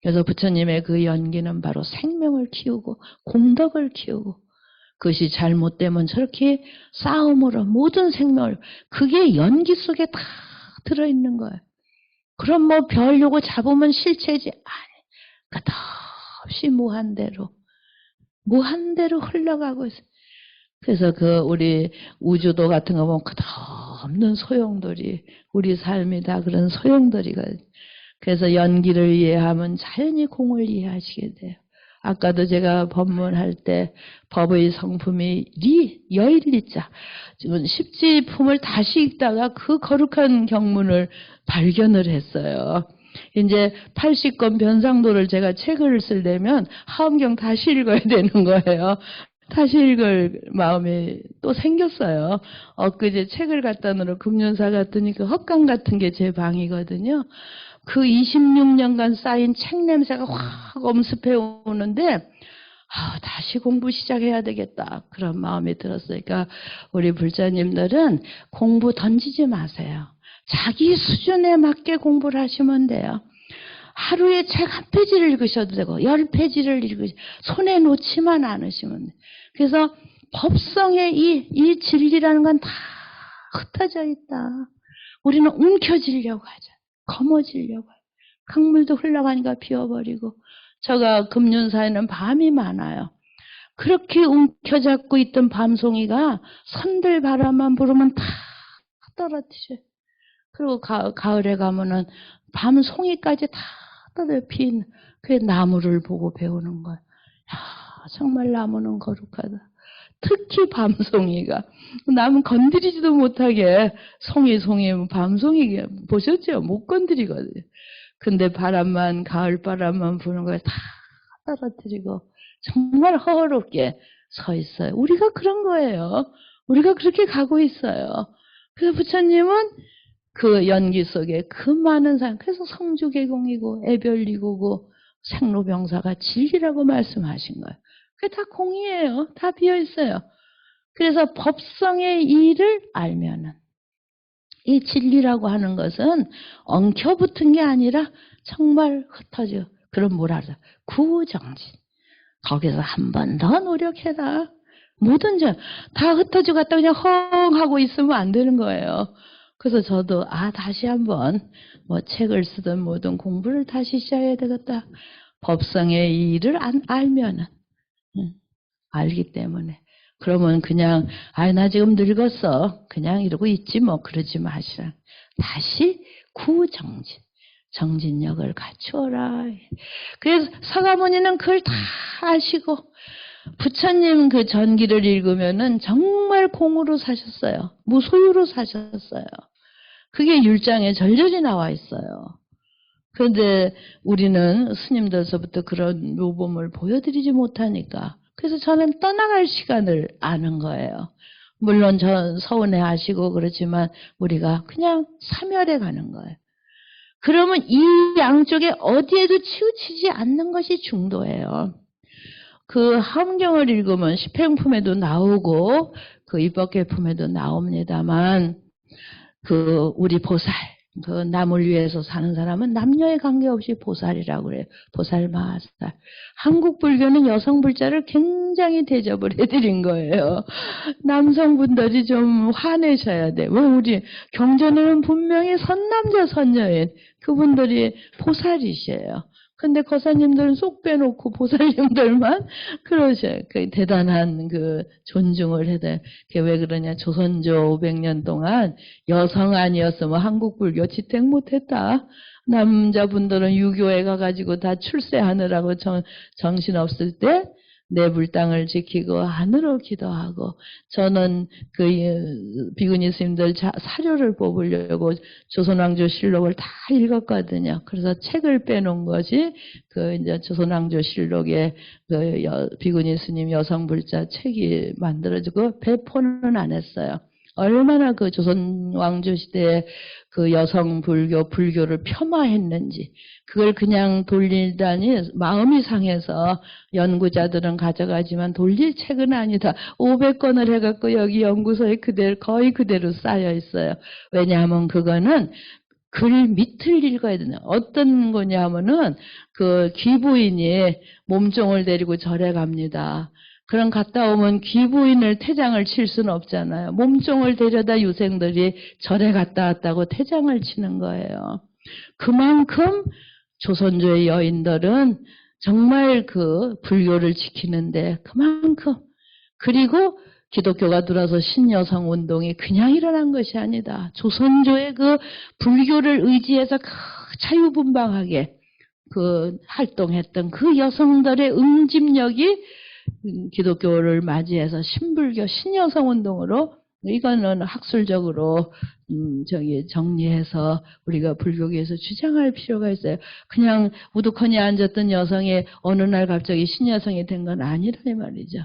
그래서 부처님의 그 연기는 바로 생명을 키우고 공덕을 키우고, 그것이 잘못되면 저렇게 싸움으로 모든 생명을, 그게 연기 속에 다 들어있는 거예요. 그럼 뭐 별 요거 잡으면 실체지? 아니, 끝없이 무한대로 흘러가고 있어요. 그래서 우리 우주도 같은 거 보면 끝없는 소용돌이, 우리 삶이 다 그런 소용돌이거든요. 그래서 연기를 이해하면 자연히 공을 이해하시게 돼요. 아까도 제가 법문할 때 법의 성품이 여일리자, 지금 십지품을 다시 읽다가 그 거룩한 경문을 발견을 했어요. 이제 80권 변상도를 제가 책을 쓰려면 하엄경 다시 읽어야 되는 거예요. 다시 읽을 마음이 또 생겼어요. 엊그제 책을 갖다 놓으러 금륜사 갔더니 그 헛강 같은 게 제 방이거든요. 그 26년간 쌓인 책 냄새가 확 엄습해 오는데 다시 공부 시작해야 되겠다, 그런 마음이 들었어요. 그러니까 우리 불자님들은 공부 던지지 마세요. 자기 수준에 맞게 공부를 하시면 돼요. 하루에 책 한 페이지를 읽으셔도 되고 10페이지를 손에 놓지만 않으시면 돼요. 그래서 법성의 이 진리라는 건 다 흩어져 있다. 우리는 움켜쥐려고 하죠. 거머쥐려고 해요. 강물도 흘러가니까 비워버리고. 제가 금륜사에는 밤이 많아요. 그렇게 움켜잡고 있던 밤송이가 선들 바람만 불으면 다 떨어뜨려요. 그리고 가을에 가면은 밤송이까지 다 떨어져 핀 그 나무를 보고 배우는 거예요. 야, 정말 나무는 거룩하다. 특히 밤송이가 남은 건드리지도 못하게 송이 밤송이 보셨죠? 못 건드리거든요. 근데 가을 바람만 부는 걸 다 떨어뜨리고 정말 허허롭게 서 있어요. 우리가 그런 거예요. 우리가 그렇게 가고 있어요. 그래서 부처님은 그 연기 속에 그 많은 사람, 그래서 성주개공이고 애별리고고 생로병사가 진리라고 말씀하신 거예요. 그게 다 공이에요. 다 비어있어요. 그래서 법성의 이를 알면은 이 진리라고 하는 것은 엉켜붙은 게 아니라 정말 흩어져. 그럼 뭐라 하죠? 구정진. 거기서 한 번 더 노력해라. 뭐든지 다 흩어져 갔다 그냥 헝 하고 있으면 안 되는 거예요. 그래서 저도 다시 한번 뭐 책을 쓰든 뭐든 공부를 다시 시작해야 되겠다. 법성의 이를 알면은 알기 때문에. 그러면 그냥 나 지금 늙었어. 그냥 이러고 있지 뭐. 그러지 마시라. 다시 구정진. 정진력을 갖추어라. 그래서 서가모니는 그걸 다 아시고 부처님 그 전기를 읽으면은 정말 공으로 사셨어요. 무소유로 사셨어요. 그게 율장에 절절히 나와 있어요. 그런데 우리는 스님들서부터 그런 모범을 보여드리지 못하니까, 그래서 저는 떠나갈 시간을 아는 거예요. 물론 서운해 하시고 그렇지만 우리가 그냥 사멸해 가는 거예요. 그러면 이 양쪽에 어디에도 치우치지 않는 것이 중도예요. 그 함경을 읽으면 십행품에도 나오고 그 입법계품에도 나옵니다만, 그 우리 보살, 그 남을 위해서 사는 사람은 남녀에 관계없이 보살이라고 그래요. 보살, 마살. 한국 불교는 여성 불자를 굉장히 대접을 해드린 거예요. 남성분들이 좀 화내셔야 돼. 왜 우리 경전에는 분명히 선남자 선여인 그분들이 보살이셔요. 근데 거사님들은 쏙 빼놓고 보살님들만 그러셔요. 그 대단한 그 존중을 해야 돼. 그게 왜 그러냐. 조선조 500년 동안 여성 아니었으면 한국 불교 지탱 못했다. 남자분들은 유교에 가가지고 다 출세하느라고 정신없을 때 내불당을 지키고 하늘로 기도하고, 저는 그 비구니 스님들 사료를 뽑으려고 조선왕조실록을 다 읽었거든요. 그래서 책을 빼놓은 것이 그 이제 조선왕조실록에 그 비구니 스님 여성불자 책이 만들어지고 배포는 안 했어요. 얼마나 그 조선 왕조 시대에 그 여성 불교를 폄하했는지, 그걸 그냥 돌리다니 마음이 상해서 연구자들은 가져가지만 돌릴 책은 아니다. 500권을 해갖고 여기 연구소에 거의 그대로 쌓여 있어요. 왜냐하면 그거는 글 밑을 읽어야 되나. 어떤 거냐면은 그 귀부인이 몸종을 데리고 절에 갑니다. 그럼 갔다 오면 귀부인을 태장을 칠 수는 없잖아요. 몸종을 데려다 유생들이 절에 갔다 왔다고 태장을 치는 거예요. 그만큼 조선조의 여인들은 정말 그 불교를 지키는데 그만큼, 그리고 기독교가 들어서 신여성 운동이 그냥 일어난 것이 아니다. 조선조의 그 불교를 의지해서 자유분방하게 그 활동했던 그 여성들의 응집력이 기독교를 맞이해서 신불교 신여성 운동으로, 이거는 학술적으로 정리해서 우리가 불교계에서 주장할 필요가 있어요. 그냥 우두커니 앉았던 여성이 어느 날 갑자기 신여성이 된 건 아니라 이 말이죠.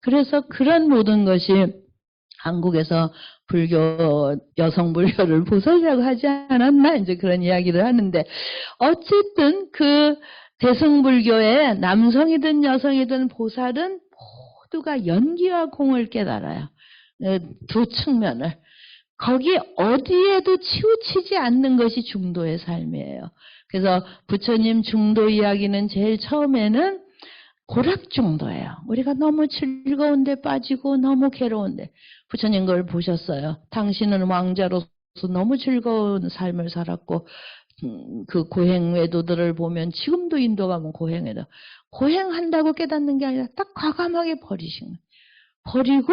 그래서 그런 모든 것이 한국에서 불교, 여성 불교를 보살이라고 하지 않았나, 이제 그런 이야기를 하는데, 어쨌든 그 대승불교에 남성이든 여성이든 보살은 모두가 연기와 공을 깨달아요. 두 측면을. 거기 어디에도 치우치지 않는 것이 중도의 삶이에요. 그래서 부처님 중도 이야기는 제일 처음에는 고락중도예요. 우리가 너무 즐거운데 빠지고 너무 괴로운데, 부처님 그걸 보셨어요. 당신은 왕자로서 너무 즐거운 삶을 살았고, 그 고행외도들을 보면 지금도 인도 가면 고행외도, 고행한다고 깨닫는 게 아니라 딱 과감하게 버리신 거예요. 버리고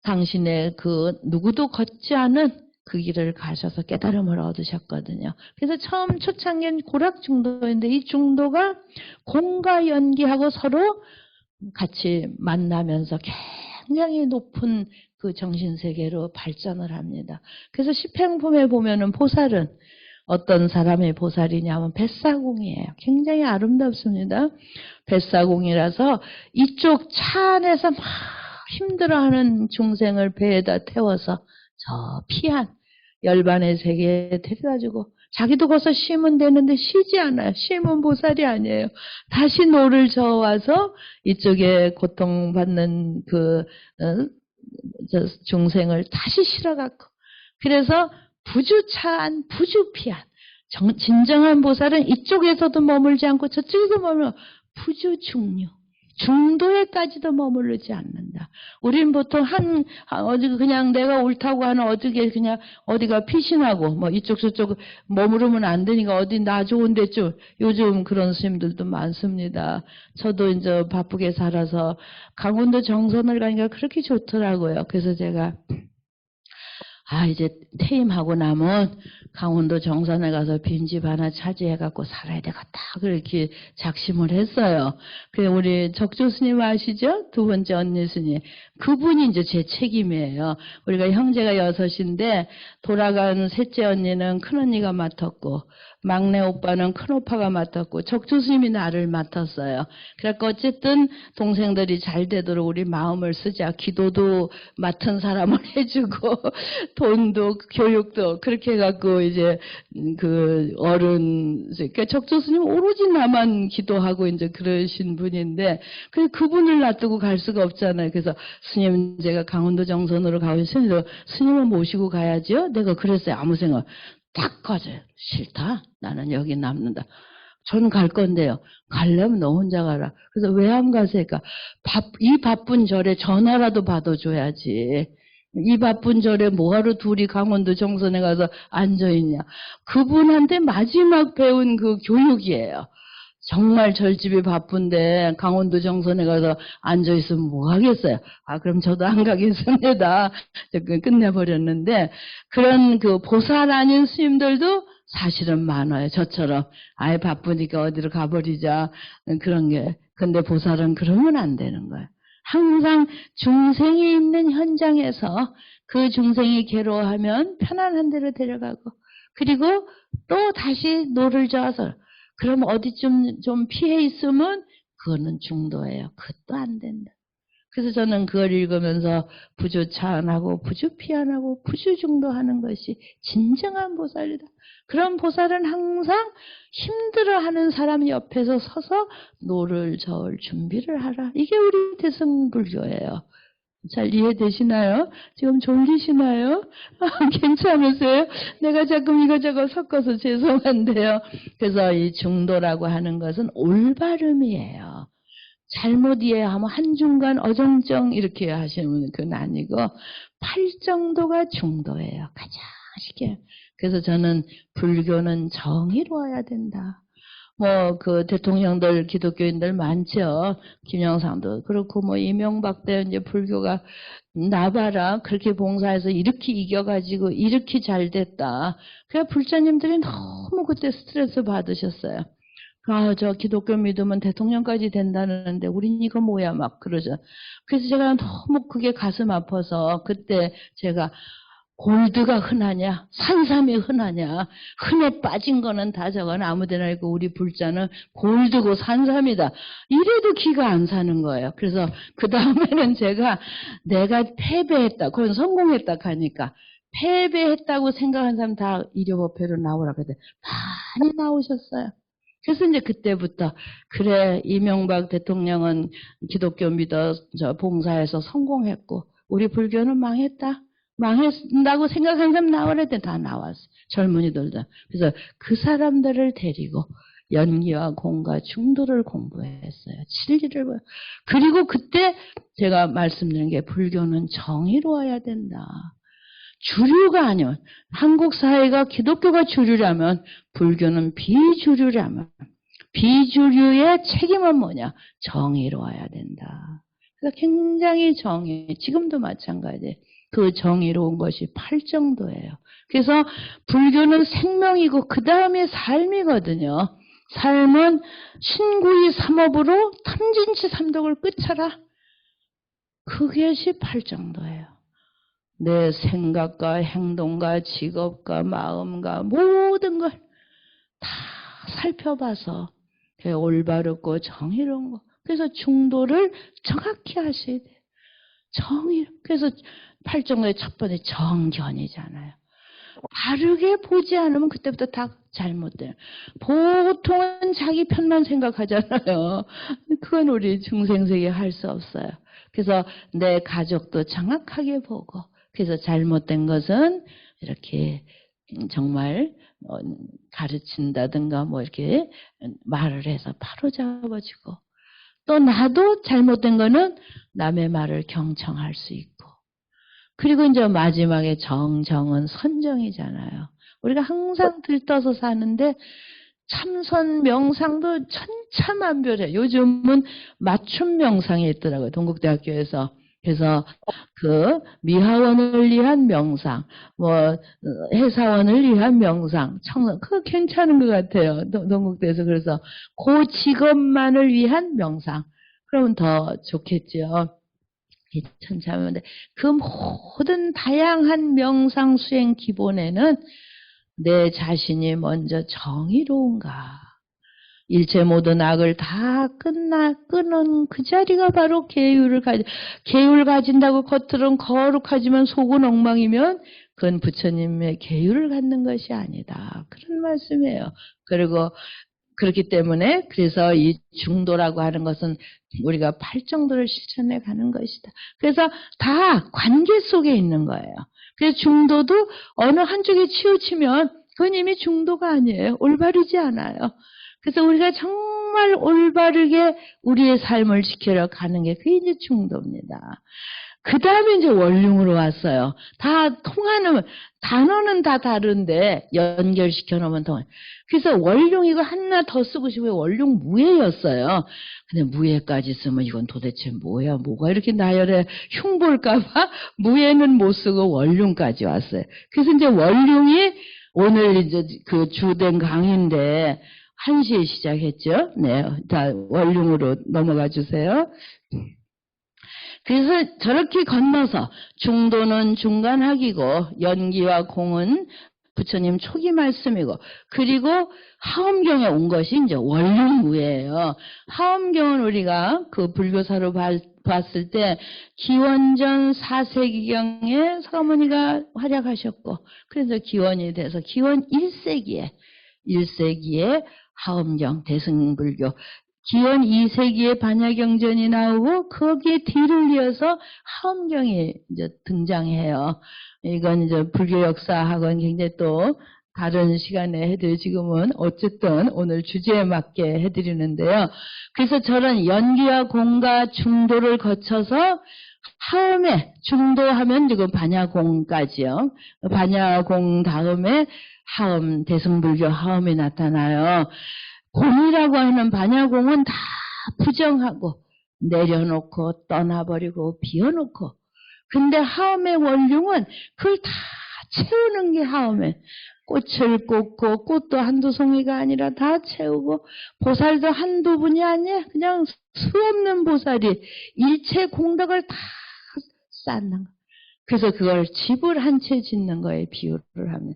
당신의 그 누구도 걷지 않은 그 길을 가셔서 깨달음을 얻으셨거든요. 그래서 처음 초창기엔 고락중도인데, 이 중도가 공과 연기하고 서로 같이 만나면서 굉장히 높은 그 정신세계로 발전을 합니다. 그래서 십행품에 보면은 보살은 어떤 사람의 보살이냐면 뱃사공이에요. 굉장히 아름답습니다. 뱃사공이라서 이쪽 차 안에서 막 힘들어하는 중생을 배에다 태워서 저 피한 열반의 세계에 데려다주고, 자기도 거기서 쉬면 되는데 쉬지 않아요. 쉬면 보살이 아니에요. 다시 노를 저어와서 이쪽에 고통받는 그 중생을 다시 실어갖고, 그래서 부주차한 부주피한, 진정한 보살은 이쪽에서도 머물지 않고 저쪽에서 머물러 부주중류, 중도에까지도 머무르지 않는다. 우린 보통 어디 그냥 내가 옳다고 하는 어디게 그냥 어디가 피신하고 뭐 이쪽 저쪽 머무르면 안 되니까 어디 나 좋은 데쯤, 요즘 그런 스님들도 많습니다. 저도 이제 바쁘게 살아서 강원도 정선을 가니까 그렇게 좋더라고요. 그래서 제가 이제 퇴임하고 나면 강원도 정선에 가서 빈집 하나 차지해갖고 살아야 되겠다, 그렇게 작심을 했어요. 그 우리 적조 스님 아시죠? 두 번째 언니 스님. 그분이 이제 제 책임이에요. 우리가 형제가 6인데 돌아간 셋째 언니는 큰 언니가 맡았고, 막내 오빠는 큰 오빠가 맡았고, 적조 스님이 나를 맡았어요. 그래서 어쨌든 동생들이 잘 되도록 우리 마음을 쓰자. 기도도 맡은 사람을 해주고 돈도 교육도 그렇게 해갖고 이제 그 어른, 그러니까 적조 스님 오로지 나만 기도하고 이제 그러신 분인데, 그분을 놔두고 갈 수가 없잖아요. 그래서 스님 제가 강원도 정선으로 가고 있어요. 스님을 모시고 가야죠. 내가 그랬어요. 아무 생각. 딱 가져요. 싫다. 나는 여기 남는다. 저는 갈 건데요. 가려면 너 혼자 가라. 그래서 왜 안 가세요? 그러니까 이 바쁜 절에 전화라도 받아줘야지. 이 바쁜 절에 뭐하러 둘이 강원도 정선에 가서 앉아있냐. 그분한테 마지막 배운 그 교육이에요. 정말 절집이 바쁜데 강원도 정선에 가서 앉아있으면 뭐 하겠어요. 그럼 저도 안 가겠습니다. 끝내버렸는데, 그런 그 보살 아닌 스님들도 사실은 많아요. 저처럼 아예 바쁘니까 어디로 가버리자, 그런 게. 근데 보살은 그러면 안 되는 거예요. 항상 중생이 있는 현장에서 그 중생이 괴로워하면 편안한 데로 데려가고, 그리고 또 다시 노를 저어서, 그럼 어디쯤 좀 피해 있으면 그거는 중도예요. 그것도 안 된다. 그래서 저는 그걸 읽으면서 부주차안하고 부주피안하고 부주중도하는 것이 진정한 보살이다. 그런 보살은 항상 힘들어하는 사람 옆에서 서서 노를 저을 준비를 하라. 이게 우리 대승불교예요. 잘 이해되시나요? 지금 졸리시나요? 괜찮으세요? 내가 자꾸 이거저거 섞어서 죄송한데요. 그래서 이 중도라고 하는 것은 올바름이에요. 잘못 이해하면 한중간 어정쩡 이렇게 하시면 그건 아니고, 팔정도가 중도예요. 가장 쉽게. 그래서 저는 불교는 정의로워야 된다. 뭐 그 대통령들 기독교인들 많죠. 김영삼도 그렇고 뭐 이명박 때 이제 불교가 나봐라 그렇게 봉사해서 이렇게 이겨가지고 이렇게 잘 됐다. 그냥 불자님들이 너무 그때 스트레스 받으셨어요. 아, 저 기독교 믿으면 대통령까지 된다는데 우린 이거 뭐야 막 그러죠. 그래서 제가 너무 그게 가슴 아파서 그때 제가 골드가 흔하냐 산삼이 흔하냐 흔해 빠진 거는 다 저건 아무데나 있고 우리 불자는 골드고 산삼이다. 이래도 기가 안 사는 거예요. 그래서 그 다음에는 제가 내가 패배했다 그건 성공했다 하니까 패배했다고 생각한 사람 다 일요법회로 나오라고 했더니 많이 나오셨어요. 그래서 이제 그때부터 그래 이명박 대통령은 기독교 믿어 저 봉사해서 성공했고 우리 불교는 망했다. 망했다고 생각하는 사람 나오라 했더니 다 나왔어. 젊은이들도. 그래서 그 사람들을 데리고 연기와 공과 중도를 공부했어요. 진리를. 그리고 그때 제가 말씀드린 게 불교는 정의로워야 된다. 주류가 아니면 한국 사회가 기독교가 주류라면 불교는 비주류라면 비주류의 책임은 뭐냐? 정의로워야 된다. 그래서 굉장히 지금도 마찬가지. 그 정의로운 것이 팔정도예요. 그래서 불교는 생명이고 그 다음에 삶이거든요. 삶은 신구이 삼업으로 탐진치 삼독을 끝쳐라. 그것이 팔정도예요. 내 생각과 행동과 직업과 마음과 모든 걸 다 살펴봐서 올바르고 정의로운 거. 그래서 중도를 정확히 하셔야 돼요. 그래서 팔정도의 첫 번째 정견이잖아요. 바르게 보지 않으면 그때부터 다 잘못돼요. 보통은 자기 편만 생각하잖아요. 그건 우리 중생세계 할 수 없어요. 그래서 내 가족도 정확하게 보고 그래서 잘못된 것은 이렇게 정말 가르친다든가 뭐 이렇게 말을 해서 바로 잡아주고 또 나도 잘못된 거는 남의 말을 경청할 수 있고 그리고 이제 마지막에 정은 선정이잖아요. 우리가 항상 들떠서 사는데 참선 명상도 천차만별해. 요즘은 맞춤 명상이 있더라고요. 동국대학교에서. 그래서 그 미화원을 위한 명상, 뭐 회사원을 위한 명상, 그거 괜찮은 것 같아요. 동국대에서. 그래서 그 직업만을 위한 명상. 그러면 더 좋겠죠. 천차만별. 그 모든 다양한 명상 수행 기본에는 내 자신이 먼저 정의로운가. 일체 모든 악을 다 끊은 그 자리가 바로 계율을 가진다고 겉으로는 거룩하지만 속은 엉망이면 그건 부처님의 계율을 갖는 것이 아니다. 그런 말씀이에요. 그리고 그렇기 때문에 그래서 이 중도라고 하는 것은 우리가 팔정도를 실천해 가는 것이다. 그래서 다 관계 속에 있는 거예요. 그래서 중도도 어느 한쪽에 치우치면 그건 이미 중도가 아니에요. 올바르지 않아요. 그래서 우리가 정말 올바르게 우리의 삶을 지켜러 가는 게 그게 이제 중도입니다. 그 다음에 이제 원륜으로 왔어요. 다 통하는, 단어는 다 다른데 연결시켜 놓으면 통해. 그래서 원륜 이거 하나 더 쓰고 싶어요. 원륜 무예였어요. 근데 무예까지 쓰면 이건 도대체 뭐야? 뭐가 이렇게 나열해? 흉볼까봐 무예는 못 쓰고 원륜까지 왔어요. 그래서 이제 원륜이 오늘 이제 그 주된 강의인데 1시에 시작했죠. 네, 다 원륜으로 넘어가 주세요. 그래서 저렇게 건너서 중도는 중간학이고 연기와 공은 부처님 초기 말씀이고 그리고 하엄경에 온 것이 이제 원륜무예요. 하엄경은 우리가 그 불교사로 봤을 때 기원전 4세기경에 서머니가 활약하셨고 그래서 기원이 돼서 기원 1세기에 하엄경 대승불교 기원 2세기에 반야경전이 나오고 거기에 뒤를 이어서 하엄경이 이제 등장해요. 이건 이제 불교 역사하고는 굉장히 또 다른 시간에 해드려 지금은 어쨌든 오늘 주제에 맞게 해드리는데요. 그래서 저런 연기와 공과 중도를 거쳐서 하엄에 중도하면 지금 반야공까지요. 반야공 다음에 하엄 대승불교 하엄이 나타나요. 공이라고 하는 반야공은 다 부정하고 내려놓고 떠나버리고 비워놓고, 근데 하엄의 원룡은 그걸 다 채우는 게 하엄에, 꽃을 꽂고 꽃도 한두 송이가 아니라 다 채우고, 보살도 한두 분이 아니야. 그냥 수없는 보살이 일체 공덕을 다 쌓는 거. 그래서 그걸 집을 한 채 짓는 거에 비유를 하면.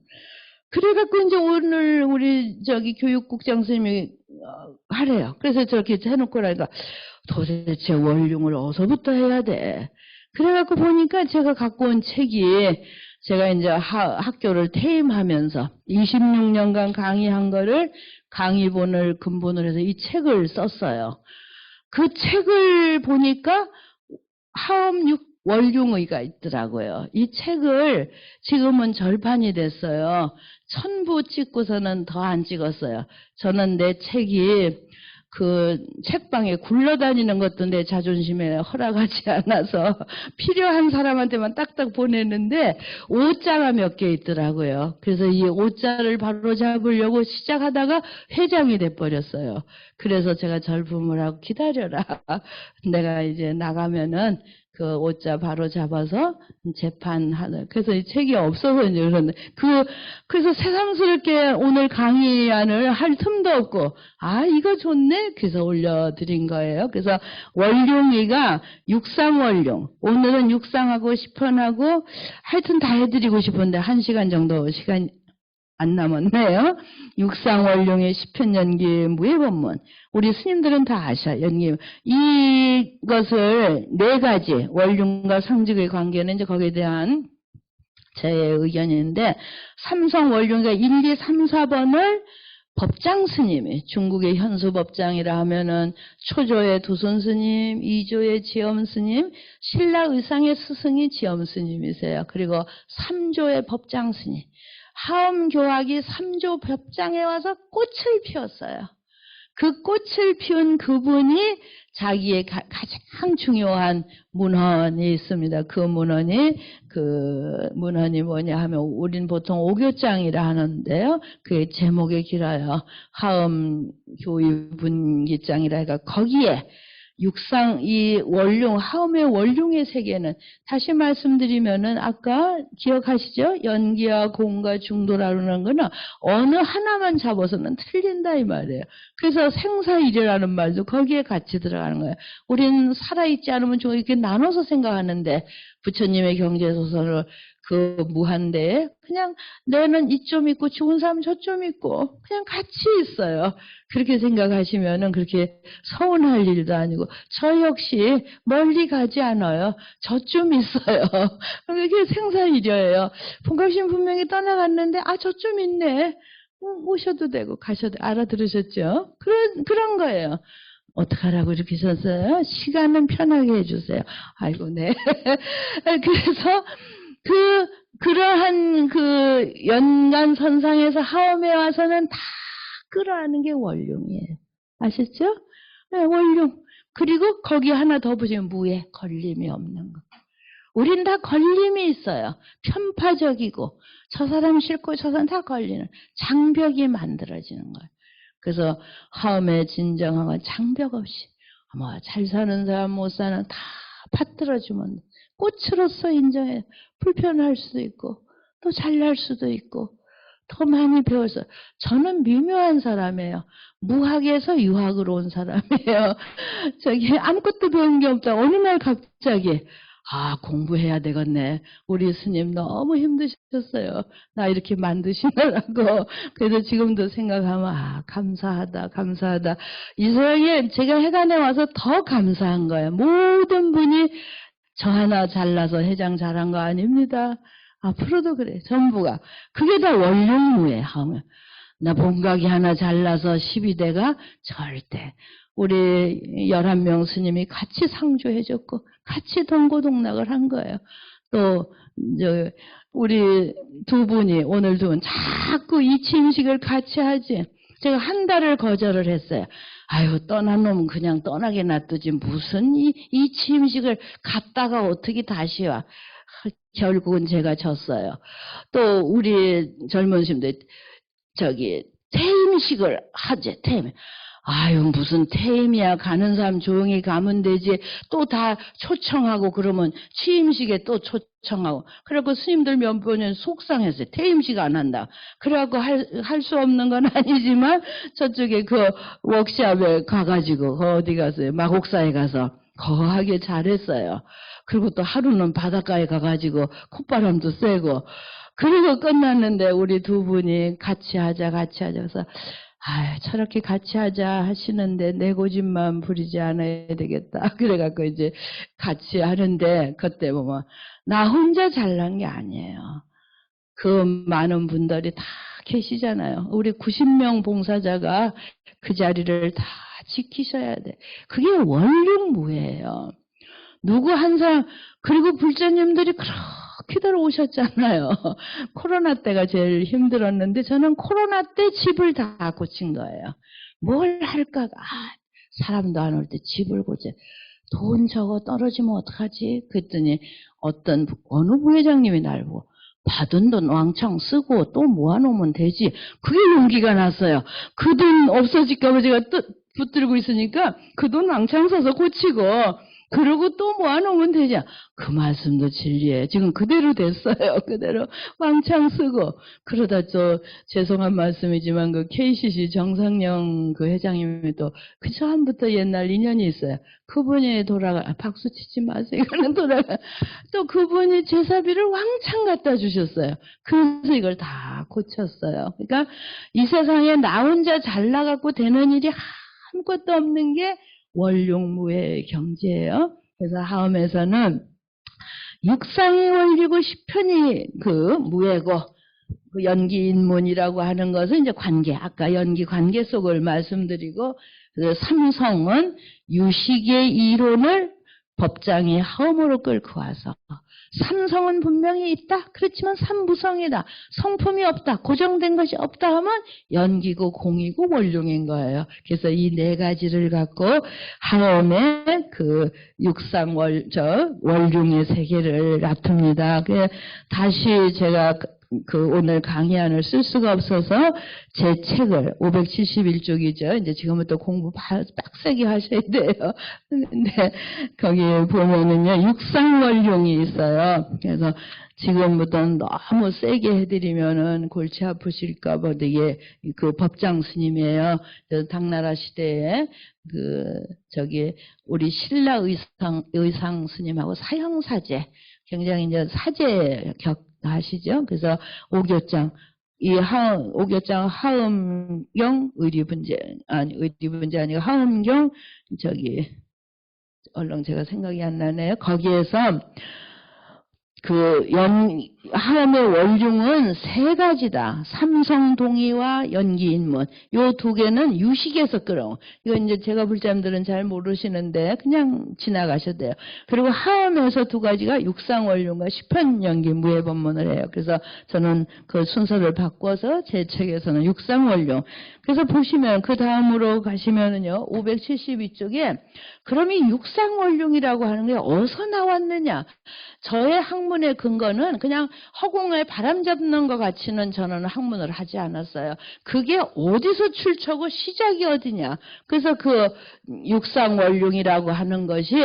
그래갖고 이제 오늘 우리 교육국장 선생님이 하래요. 그래서 저렇게 해놓고 나니까 도대체 원흉을 어디서부터 해야 돼? 그래갖고 보니까 제가 갖고 온 책이, 제가 이제 학교를 퇴임하면서 26년간 강의한 거를 강의본을 근본으로 해서 이 책을 썼어요. 그 책을 보니까 하엄 월흉의가 있더라고요. 이 책을 지금은 절판이 됐어요. 1000부 찍고서는 더 안 찍었어요. 저는 내 책이 그 책방에 굴러다니는 것도 내 자존심에 허락하지 않아서 필요한 사람한테만 딱딱 보내는데 오자가 몇 개 있더라고요. 그래서 이 오자를 바로 잡으려고 시작하다가 회장이 돼버렸어요. 그래서 제가 절품을 하고 기다려라. 내가 이제 나가면은 그 오자 바로 잡아서 재판하는. 그래서 이 책이 없어서 이제 그런데 그래서 새삼스럽게 오늘 강의안을 할 틈도 없고, 아, 이거 좋네. 그래서 올려드린 거예요. 그래서 월룡이가 육상월룡. 오늘은 육상하고 10편하고 하여튼 다 해드리고 싶은데 1시간 정도 시간 안 남았네요. 육상월룡의 10편 연기 무예법문. 우리 스님들은 다 아셔, 연기. 이것을 4가지, 월룡과 상직의 관계는 이제 거기에 대한 제 의견인데, 삼성 월룡과 1, 2, 3, 4번을 법장 스님이, 중국의 현수 법장이라 하면은 초조의 두손 스님, 2조의 지엄 스님, 신라 의상의 스승이 지엄 스님이세요. 그리고 3조의 법장 스님. 하엄 교학이 3조 법장에 와서 꽃을 피웠어요. 그 꽃을 피운 그분이 자기의 가장 중요한 문헌이 있습니다. 그 문헌이 뭐냐 하면, 우린 보통 오교장이라 하는데요. 그게 제목이 길어요. 하엄 교의분기장이라 해가 거기에 이 월룡, 하엄의 월룡의 세계는, 다시 말씀드리면은, 아까 기억하시죠? 연기와 공과 중도라는 거는 어느 하나만 잡아서는 틀린다, 이 말이에요. 그래서 생사일이라는 말도 거기에 같이 들어가는 거예요. 우리는 살아있지 않으면 좀 이렇게 나눠서 생각하는데, 부처님의 경제소설을 그 무한대에 그냥 내는 이점 있고 죽은 사람 저점 있고 그냥 같이 있어요. 그렇게 생각하시면은 그렇게 서운할 일도 아니고, 저 역시 멀리 가지 않아요. 저쯤 있어요. 그게 생사일이에요. 본각신 분명히 떠나갔는데, 아, 저쯤 있네. 오셔도 되고 가셔도, 알아들으셨죠? 그런 거예요. 어떡하라고 이렇게 썼어요? 시간은 편하게 해주세요. 아이고, 네. 그래서 그러한 연간선상에서 하엄에 와서는 다 끌어안는 게 원룡이에요. 아셨죠? 네, 원룡. 그리고 거기 하나 더 보시면 무에 걸림이 없는 거. 우린 다 걸림이 있어요. 편파적이고, 저 사람 싫고 저 사람 다 걸리는 장벽이 만들어지는 거예요. 그래서 하엄의 진정한 건 장벽 없이, 잘 사는 사람 못 사는 다 받들어주면 꽃으로서 인정해요. 불편할 수도 있고 또 잘날 수도 있고 더 많이 배워서. 저는 미묘한 사람이에요. 무학에서 유학으로 온 사람이에요. 아무것도 배운 게 없다. 어느 날 갑자기 공부해야 되겠네. 우리 스님 너무 힘드셨어요. 나 이렇게 만드시느라고. 그래서 지금도 생각하면 감사하다. 이 세상에 제가 해관에 와서 더 감사한 거예요. 모든 분이 저 하나 잘나서 회장 잘한 거 아닙니다. 앞으로도 그래. 전부가. 그게 다 원룡무에 하면. 나 본각이 하나 잘나서 12대가 절대. 우리 11명 스님이 같이 상주해줬고 같이 동고동락을 한 거예요. 또 우리 두 분이, 오늘 두 분 자꾸 이치임식을 같이 하지. 제가 한 달을 거절을 했어요. 아유, 떠난 놈은 그냥 떠나게 놔두지 무슨 이치임식을 갔다가 어떻게 다시 와. 결국은 제가 졌어요. 또 우리 젊은 스님들 퇴임 퇴임식을 하재, 퇴임. 아유, 무슨 퇴임이야. 가는 사람 조용히 가면 되지. 또 다 초청하고 그러면 취임식에 또 초청하고. 그래갖고 스님들 몇 번은 속상했어요. 퇴임식 안 한다. 그래갖고 할 수 없는 건 아니지만 저쪽에 그 워크샵에 가가지고 어디 가서 마곡사에 가서 거하게 잘했어요. 그리고 또 하루는 바닷가에 가가지고 콧바람도 쐬고. 그리고 끝났는데 우리 두 분이 같이 하자 그래서 저렇게 같이 하자 하시는데 내 고집만 부리지 않아야 되겠다. 그래갖고 이제 같이 하는데 그때 보면 나 혼자 잘난 게 아니에요. 그 많은 분들이 다 계시잖아요. 우리 90명 봉사자가 그 자리를 다 지키셔야 돼. 그게 원룸무예요. 누구 한 사람, 그리고 불자님들이 그렇게들 오셨잖아요. 코로나 때가 제일 힘들었는데 저는 코로나 때 집을 다 고친 거예요. 뭘 할까? 사람도 안 올 때 집을 고쳐. 돈 저거 떨어지면 어떡하지? 그랬더니 어느 부회장님이 날 보고 받은 돈 왕창 쓰고 또 모아놓으면 되지. 그게 용기가 났어요. 그 돈 없어질까봐 제가 또 붙들고 있으니까 그 돈 왕창 써서 고치고 그러고 또 모아놓으면 되죠. 그 말씀도 진리예요. 지금 그대로 됐어요. 그대로 왕창 쓰고. 그러다 또 죄송한 말씀이지만 그 KCC 정상영 그 회장님이 또 그 처음부터 옛날 인연이 있어요. 그분이 박수 치지 마세요. 이거는 또 그분이 제사비를 왕창 갖다 주셨어요. 그래서 이걸 다 고쳤어요. 그러니까 이 세상에 나 혼자 잘 나가고 되는 일이 아무것도 없는 게 원룡무의 경지예요. 그래서 하엄에서는 육상이 원리고 십편이 그 무예고 그 연기인문이라고 하는 것은 이제 관계, 아까 연기 관계 속을 말씀드리고 그래서 삼성은 유식의 이론을 법장이 하엄으로 끌고 와서 삼성은 분명히 있다. 그렇지만 삼부성이다. 성품이 없다. 고정된 것이 없다 하면 연기고 공이고 원룡인 거예요. 그래서 이 네 가지를 갖고 하엄의 그 원룡의 세계를 놔둡니다. 다시 제가 오늘 강의안을 쓸 수가 없어서 제 책을 571쪽이죠. 이제 지금부터 공부 빡세게 하셔야 돼요. 근데 거기 보면은요, 육상원룡이 있어요. 그래서 지금부터 너무 세게 해드리면은 골치 아프실까봐 되게 그 법장 스님이에요. 당나라 시대에 우리 신라 의상 스님하고 사형사제, 굉장히 이제 사제 아시죠? 그래서 오교장, 오교장 하엄경 의리분제 아니고 하엄경 얼른 제가 생각이 안 나네요. 거기에서 하엄의 원흉은 세 가지다. 삼성동의와 연기인문. 요 두 개는 유식에서 끌어온. 이건 이제 제가 불자님들은 잘 모르시는데 그냥 지나가셔도 돼요. 그리고 하엄에서 두 가지가 육상원흉과 십편연기 무예법문을 해요. 그래서 저는 그 순서를 바꿔서 제 책에서는 육상원흉. 그래서 보시면 그 다음으로 가시면은요, 572쪽에 그럼 이 육상원흉이라고 하는 게 어디서 나왔느냐? 저의 학문의 근거는 그냥 허공에 바람 잡는 것 같이는 저는 학문을 하지 않았어요. 그게 어디서 출처고 시작이 어디냐. 그래서 그 육상원흉이라고 하는 것이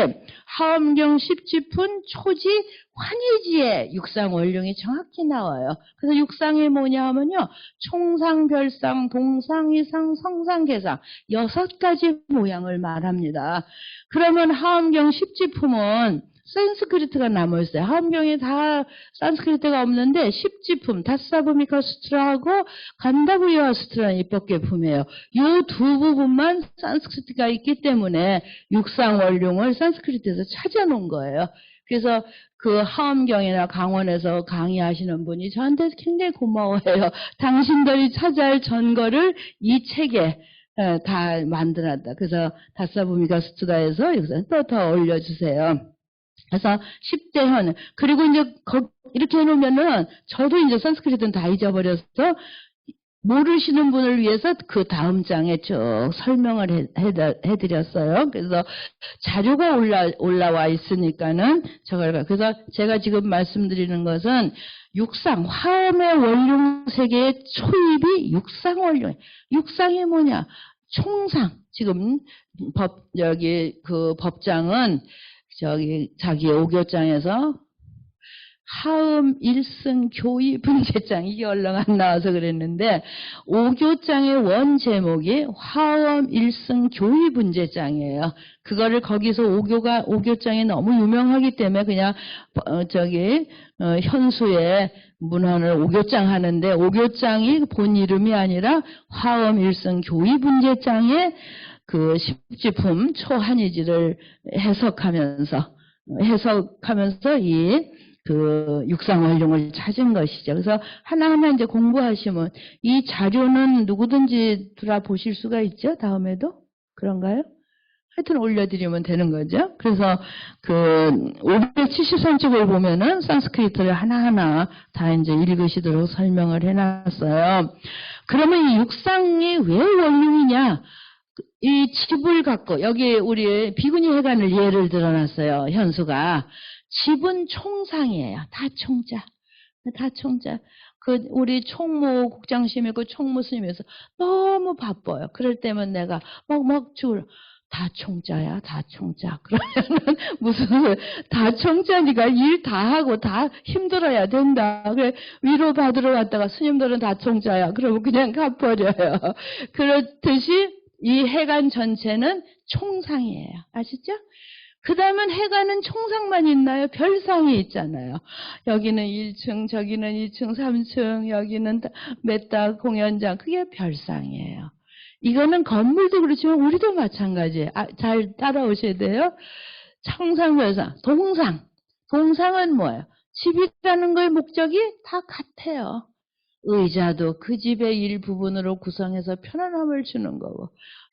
하엄경 십지푼 초지 환희지에 육상원흉이 정확히 나와요. 그래서 육상이 뭐냐 하면요, 총상, 별상, 동상, 이상, 성상, 개상 6가지 모양을 말합니다. 그러면 하엄경 십지품은 산스크리트가 남아있어요. 하엄경에 다 산스크리트가 없는데 십지품, 다사부미카 수트라하고 간다부리와 수트라는 입법계품이에요. 이 두 부분만 산스크리트가 있기 때문에 육상원룡을 산스크리트에서 찾아놓은 거예요. 그래서 그 하엄경이나 강원에서 강의하시는 분이 저한테 굉장히 고마워해요. 당신들이 찾아야 할 전거를 이 책에 다 만들었다. 그래서 다사부미카 수트라에서 여기서 또 더 올려주세요. 그래서 10대 현, 그리고 이제 이렇게 해놓으면은 저도 이제 산스크리트는 다 잊어버려서 모르시는 분을 위해서 그 다음 장에 쭉 설명을 해드렸어요. 그래서 자료가 올라와 있으니까는 그래서 제가 지금 말씀드리는 것은 육상, 화엄의 원룡 세계의 초입이 육상 원룡. 육상이 뭐냐? 총상. 지금 그 법장은 자기 오교장에서 하음 일승 교의 분재장 이게 얼른 안 나와서 그랬는데 오교장의 원 제목이 화엄 일승 교의 분재장이에요. 그거를 거기서 오교장이 너무 유명하기 때문에 그냥 현수의 문헌을 오교장 하는데 오교장이 본 이름이 아니라 화엄 일승 교의 분재장의 그 십지품 초한이지를 해석하면서 그 육상원룡을 찾은 것이죠. 그래서 하나하나 이제 공부하시면 이 자료는 누구든지 들어보실 수가 있죠. 다음에도 그런가요? 하여튼 올려드리면 되는 거죠. 그래서 그 573쪽을 보면은 산스크리트를 하나하나 다 이제 읽으시도록 설명을 해놨어요. 그러면 이 육상이 왜 원룡이냐? 이 집을 갖고 여기 우리 비구니 해관을 예를 들어놨어요. 현수가. 집은 총상이에요. 다 총자. 다 총자. 우리 총무 국장심이고 총무 스님에서 너무 바빠요. 그럴 때면 내가 막 죽을. 다 총자야, 다 총자. 그러면은 무슨 다 총자니까 일 다 하고 다 힘들어야 된다. 그래 위로 받으러 왔다가 스님들은 다 총자야. 그러면 그냥 가버려요. 그렇듯이 이 해관 전체는 총상이에요. 아시죠? 그 다음은 해관은 총상만 있나요? 별상이 있잖아요. 여기는 1층, 저기는 2층, 3층, 여기는 메타 공연장. 그게 별상이에요. 이거는 건물도 그렇지만 우리도 마찬가지예요. 잘 따라오셔야 돼요. 청상, 별상, 동상. 동상은 뭐예요? 집이라는 거의 목적이 다 같아요. 의자도 그 집의 일부분으로 구성해서 편안함을 주는 거고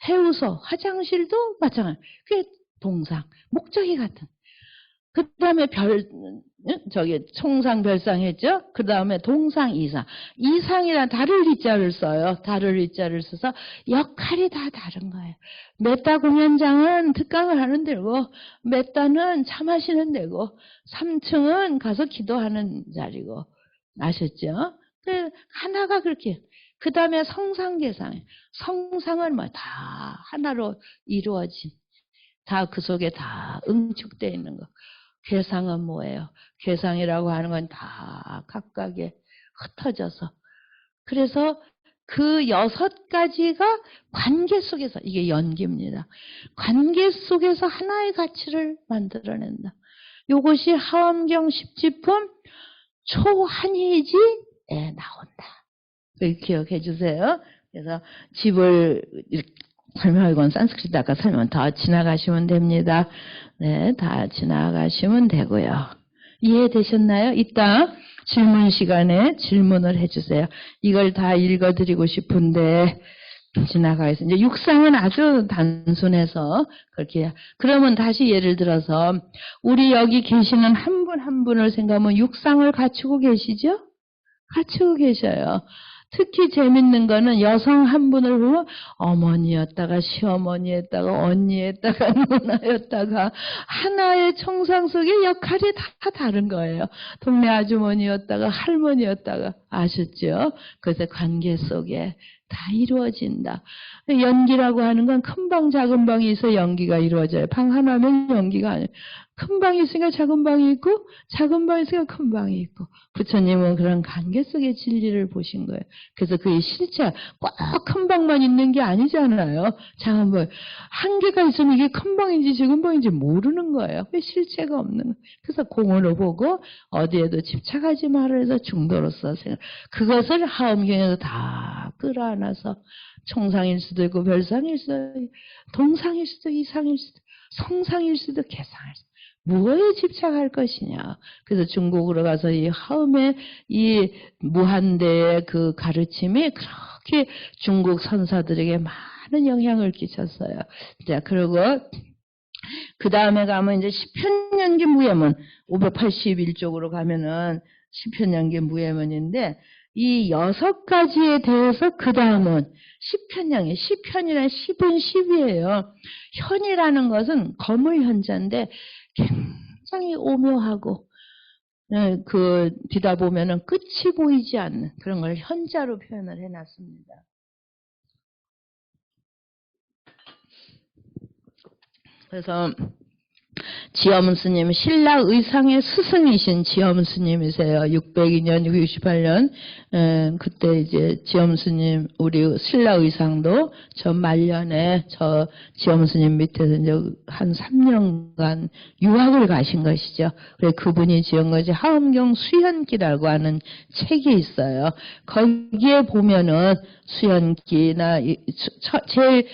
해우소, 화장실도 마찬가지. 그게 동상, 목적이 같은. 그 다음에 총상, 별상 했죠? 그 다음에 동상, 이상. 이상이란 다를 이자를 써요. 다를 이자를 써서 역할이 다 다른 거예요. 메타 공연장은 특강을 하는 데고, 메타는 차 마시는 데고, 3층은 가서 기도하는 자리고. 아셨죠? 하나가 그렇게. 그 다음에 성상계상. 성상은 뭐 다 하나로 이루어진. 다 그 속에 다 응축되어 있는 거. 괴상은 뭐예요? 괴상이라고 하는 건 다 각각에 흩어져서. 그래서 그 6가지가 관계 속에서, 이게 연기입니다. 관계 속에서 하나의 가치를 만들어낸다. 이것이 하엄경 십지품 초한의지에 나온다. 기억해 주세요. 그래서 집을 설명하건 산스크리트 아까 설명 다 지나가시면 됩니다. 네, 다 지나가시면 되고요. 이해되셨나요? 이따 질문 시간에 질문을 해주세요. 이걸 다 읽어드리고 싶은데 지나가겠습니다. 이제 육상은 아주 단순해서 그렇게. 그러면 다시 예를 들어서 우리 여기 계시는 한 분 한 분을 생각하면 육상을 갖추고 계시죠? 갖추고 계셔요. 특히 재밌는 거는 여성 한 분을 보면 어머니였다가 시어머니였다가 언니였다가 누나였다가 하나의 총상 속의 역할이 다 다른 거예요. 동네 아주머니였다가 할머니였다가. 아셨죠? 그래서 관계 속에 다 이루어진다. 연기라고 하는 건 큰 방 작은 방이 있어 연기가 이루어져요. 방 하나면 연기가 아니에요. 큰 방이 있으니까 작은 방이 있고 작은 방이 있으니까 큰 방이 있고. 부처님은 그런 관계 속의 진리를 보신 거예요. 그래서 그의 실체가 꼭 큰 방만 있는 게 아니잖아요. 작은 방. 한계가 있으면 이게 큰 방인지 작은 방인지 모르는 거예요. 왜 실체가 없는 거예요. 그래서 공으로 보고 어디에도 집착하지 말아서 중도로서 생각. 그것을 하엄경에서 다 끌어안아서 총상일 수도 있고 별상일 수도 있고 동상일 수도 이상일 수도 성상일 수도 개상일 수도 무엇에 집착할 것이냐. 그래서 중국으로 가서 이 하음의 이 무한대의 그 가르침이 그렇게 중국 선사들에게 많은 영향을 끼쳤어요. 자, 그리고 그 다음에 가면 이제 시편연기 무예문 581쪽으로 가면은 시편연기 무예문인데 이 6가지에 대해서 그 다음은 시편형이 시편이란 10은 10이에요. 현이라는 것은 거물 현자인데 굉장히 오묘하고 그 뒤다 보면은 끝이 보이지 않는 그런 걸 현자로 표현을 해놨습니다. 그래서 지엄 스님, 신라 의상의 스승이신 지엄 스님이세요. 602년, 668년. 그때 이제 지엄 스님, 우리 신라 의상도 저 말년에 저 지엄 스님 밑에서 이제 한 3년간 유학을 가신 것이죠. 그래서 그분이 지은 것이 하엄경 수현기라고 하는 책이 있어요. 거기에 보면은 수현기나 제일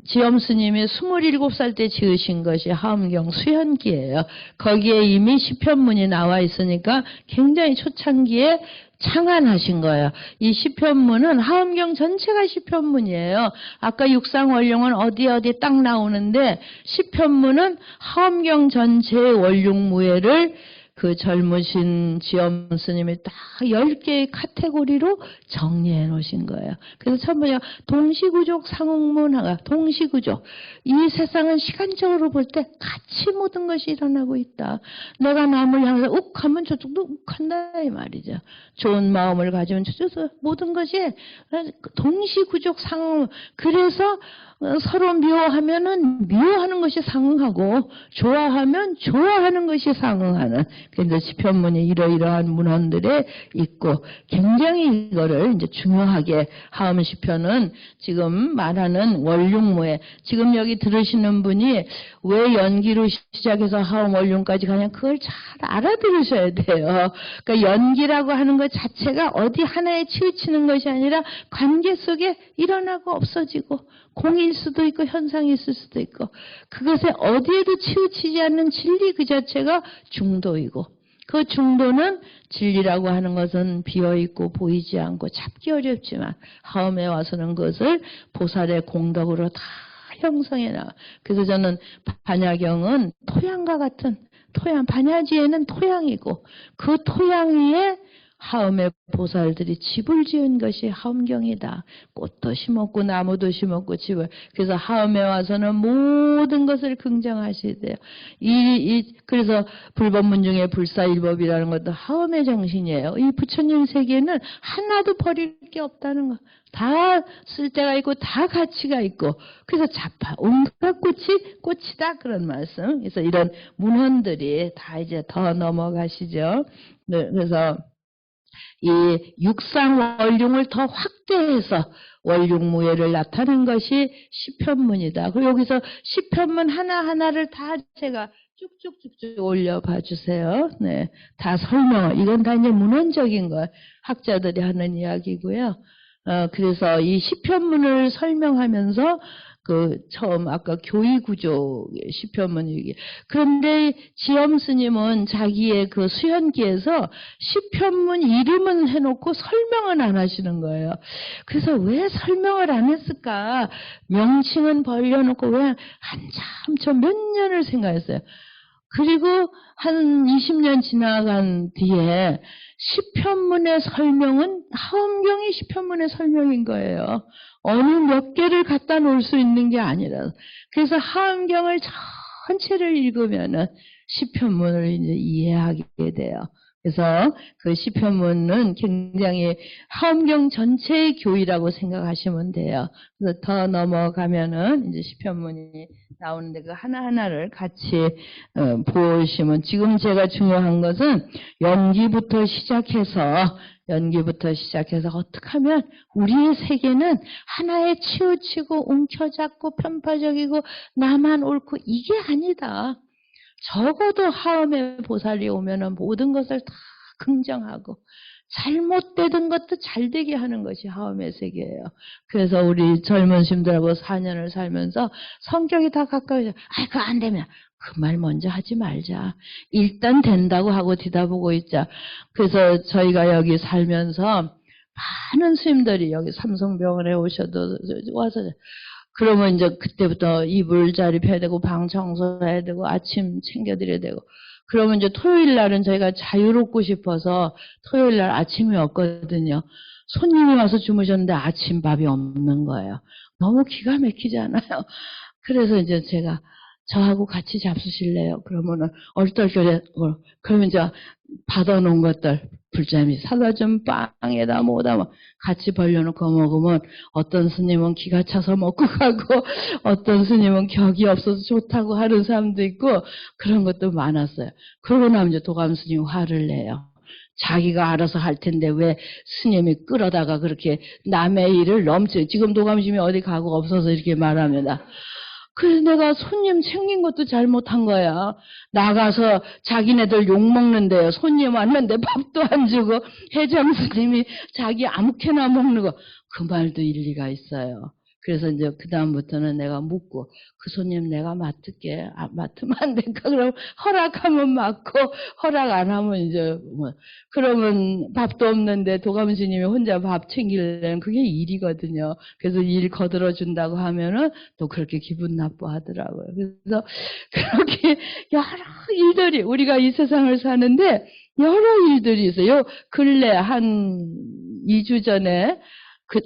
지엄 스님이 27살 때 지으신 것이 하엄경 수현기예요. 거기에 이미 시편문이 나와 있으니까 굉장히 초창기에 창안하신 거예요. 이 시편문은 하엄경 전체가 시편문이에요. 아까 육상원룡은 어디 딱 나오는데 시편문은 하엄경 전체의 원룡무예를 그 젊으신 지엄 스님이 딱 10개의 카테고리로 정리해 놓으신 거예요. 그래서 전부 동시구족, 상응문화가 동시구족. 이 세상은 시간적으로 볼 때 같이 모든 것이 일어나고 있다. 내가 남을 향해서 욱하면 저쪽도 욱한다 이 말이죠. 좋은 마음을 가지면 저쪽도 모든 것이 동시구족, 상응. 그래서 서로 미워하면은 미워하는 것이 상응하고 좋아하면 좋아하는 것이 상응하는 그래서 시편문이 이러이러한 문헌들에 있고 굉장히 이거를 이제 중요하게 하엄 시편은 지금 말하는 원룡무예 지금 여기 들으시는 분이 왜 연기로 시작해서 하엄 원룡까지 가냐 그걸 잘 알아들으셔야 돼요. 그러니까 연기라고 하는 것 자체가 어디 하나에 치우치는 것이 아니라 관계 속에 일어나고 없어지고 공일 수도 있고 현상이 있을 수도 있고 그것에 어디에도 치우치지 않는 진리 그 자체가 중도이고 그 중도는 진리라고 하는 것은 비어있고 보이지 않고 잡기 어렵지만 하엄에 와서는 그것을 보살의 공덕으로 다 형성해 나와. 그래서 저는 반야경은 토양과 같은 토양, 반야지에는 토양이고 그 토양 위에 하엄의 보살들이 집을 지은 것이 하엄경이다. 꽃도 심었고 나무도 심었고 집을. 그래서 하엄에 와서는 모든 것을 긍정하셔야 돼요. 그래서 불법문 중에 불사일법이라는 것도 하엄의 정신이에요. 이 부처님 세계는 하나도 버릴 게 없다는 거. 다 쓸데가 있고 다 가치가 있고 그래서 자파 온갖 꽃이다 그런 말씀. 그래서 이런 문헌들이 다 이제 더 넘어가시죠. 네, 그래서 이 육상 원룡을 더 확대해서 원룡무예를 나타낸 것이 시편문이다. 그리고 여기서 시편문 하나하나를 다 제가 쭉쭉쭉쭉 올려봐 주세요. 네, 다 설명. 이건 다 이제 문헌적인 거 학자들이 하는 이야기고요. 그래서 이 시편문을 설명하면서 그 처음 아까 교의구조 시편문이 그런데 지엄 스님은 자기의 그 수현기에서 시편문 이름은 해놓고 설명은 안 하시는 거예요. 그래서 왜 설명을 안 했을까? 명칭은 벌려놓고 왜 한참 저 몇 년을 생각했어요. 그리고 한 20년 지나간 뒤에 시편문의 설명은 하엄경이 시편문의 설명인 거예요. 어느 몇 개를 갖다 놓을 수 있는 게 아니라. 그래서 하엄경을 전체를 읽으면은 시편문을 이제 이해하게 돼요. 그래서 그 시편문은 굉장히 하엄경 전체의 교의라고 생각하시면 돼요. 그래서 더 넘어가면은 이제 시편문이 나오는데 그 하나하나를 같이 보시면 지금 제가 중요한 것은 연기부터 시작해서 어떻게 하면 우리의 세계는 하나에 치우치고 움켜잡고 편파적이고 나만 옳고 이게 아니다. 적어도 하엄의 보살이 오면은 모든 것을 다 긍정하고 잘못되던 것도 잘되게 하는 것이 하엄의 세계예요. 그래서 우리 젊은 심들하고 4년을 살면서 성격이 다 가까워져. 그거 안 되면 그 말 먼저 하지 말자. 일단 된다고 하고 뒤다보고 있자. 그래서 저희가 여기 살면서 많은 스님들이 여기 삼성병원에 오셔도 와서 그러면 이제 그때부터 이불 자립해야 되고 방 청소해야 되고 아침 챙겨드려야 되고 그러면 이제 토요일 날은 저희가 자유롭고 싶어서 토요일 날 아침이 없거든요. 손님이 와서 주무셨는데 아침밥이 없는 거예요. 너무 기가 막히잖아요. 그래서 이제 제가 저하고 같이 잡수실래요? 그러면은 얼떨결에 그러면 이제 받아놓은 것들 불짬이 사다 준 빵에다 뭐다 뭐 같이 벌려놓고 먹으면 어떤 스님은 기가 차서 먹고 가고 어떤 스님은 격이 없어서 좋다고 하는 사람도 있고 그런 것도 많았어요. 그러고 나면 이제 도감 스님이 화를 내요. 자기가 알아서 할 텐데 왜 스님이 끌어다가 그렇게 남의 일을 넘쳐. 지금 도감스님이 어디 가고 없어서 이렇게 말하면 그래서 내가 손님 챙긴 것도 잘못한 거야. 나가서 자기네들 욕먹는데요. 손님 왔는데 밥도 안 주고 회장 스님이 자기 아무렇게나 먹는 거. 그 말도 일리가 있어요. 그래서 이제 그다음부터는 내가 묻고 그 손님 내가 맡을게. 맡으면 안 될까? 그럼 허락하면 맡고 허락 안 하면 이제 뭐 그러면 밥도 없는데 도감 스님이 혼자 밥 챙기려면 그게 일이거든요. 그래서 일 거들어 준다고 하면은 또 그렇게 기분 나빠하더라고요. 그래서 그렇게 여러 일들이 우리가 이 세상을 사는데 여러 일들이 있어요. 근래 한 2주 전에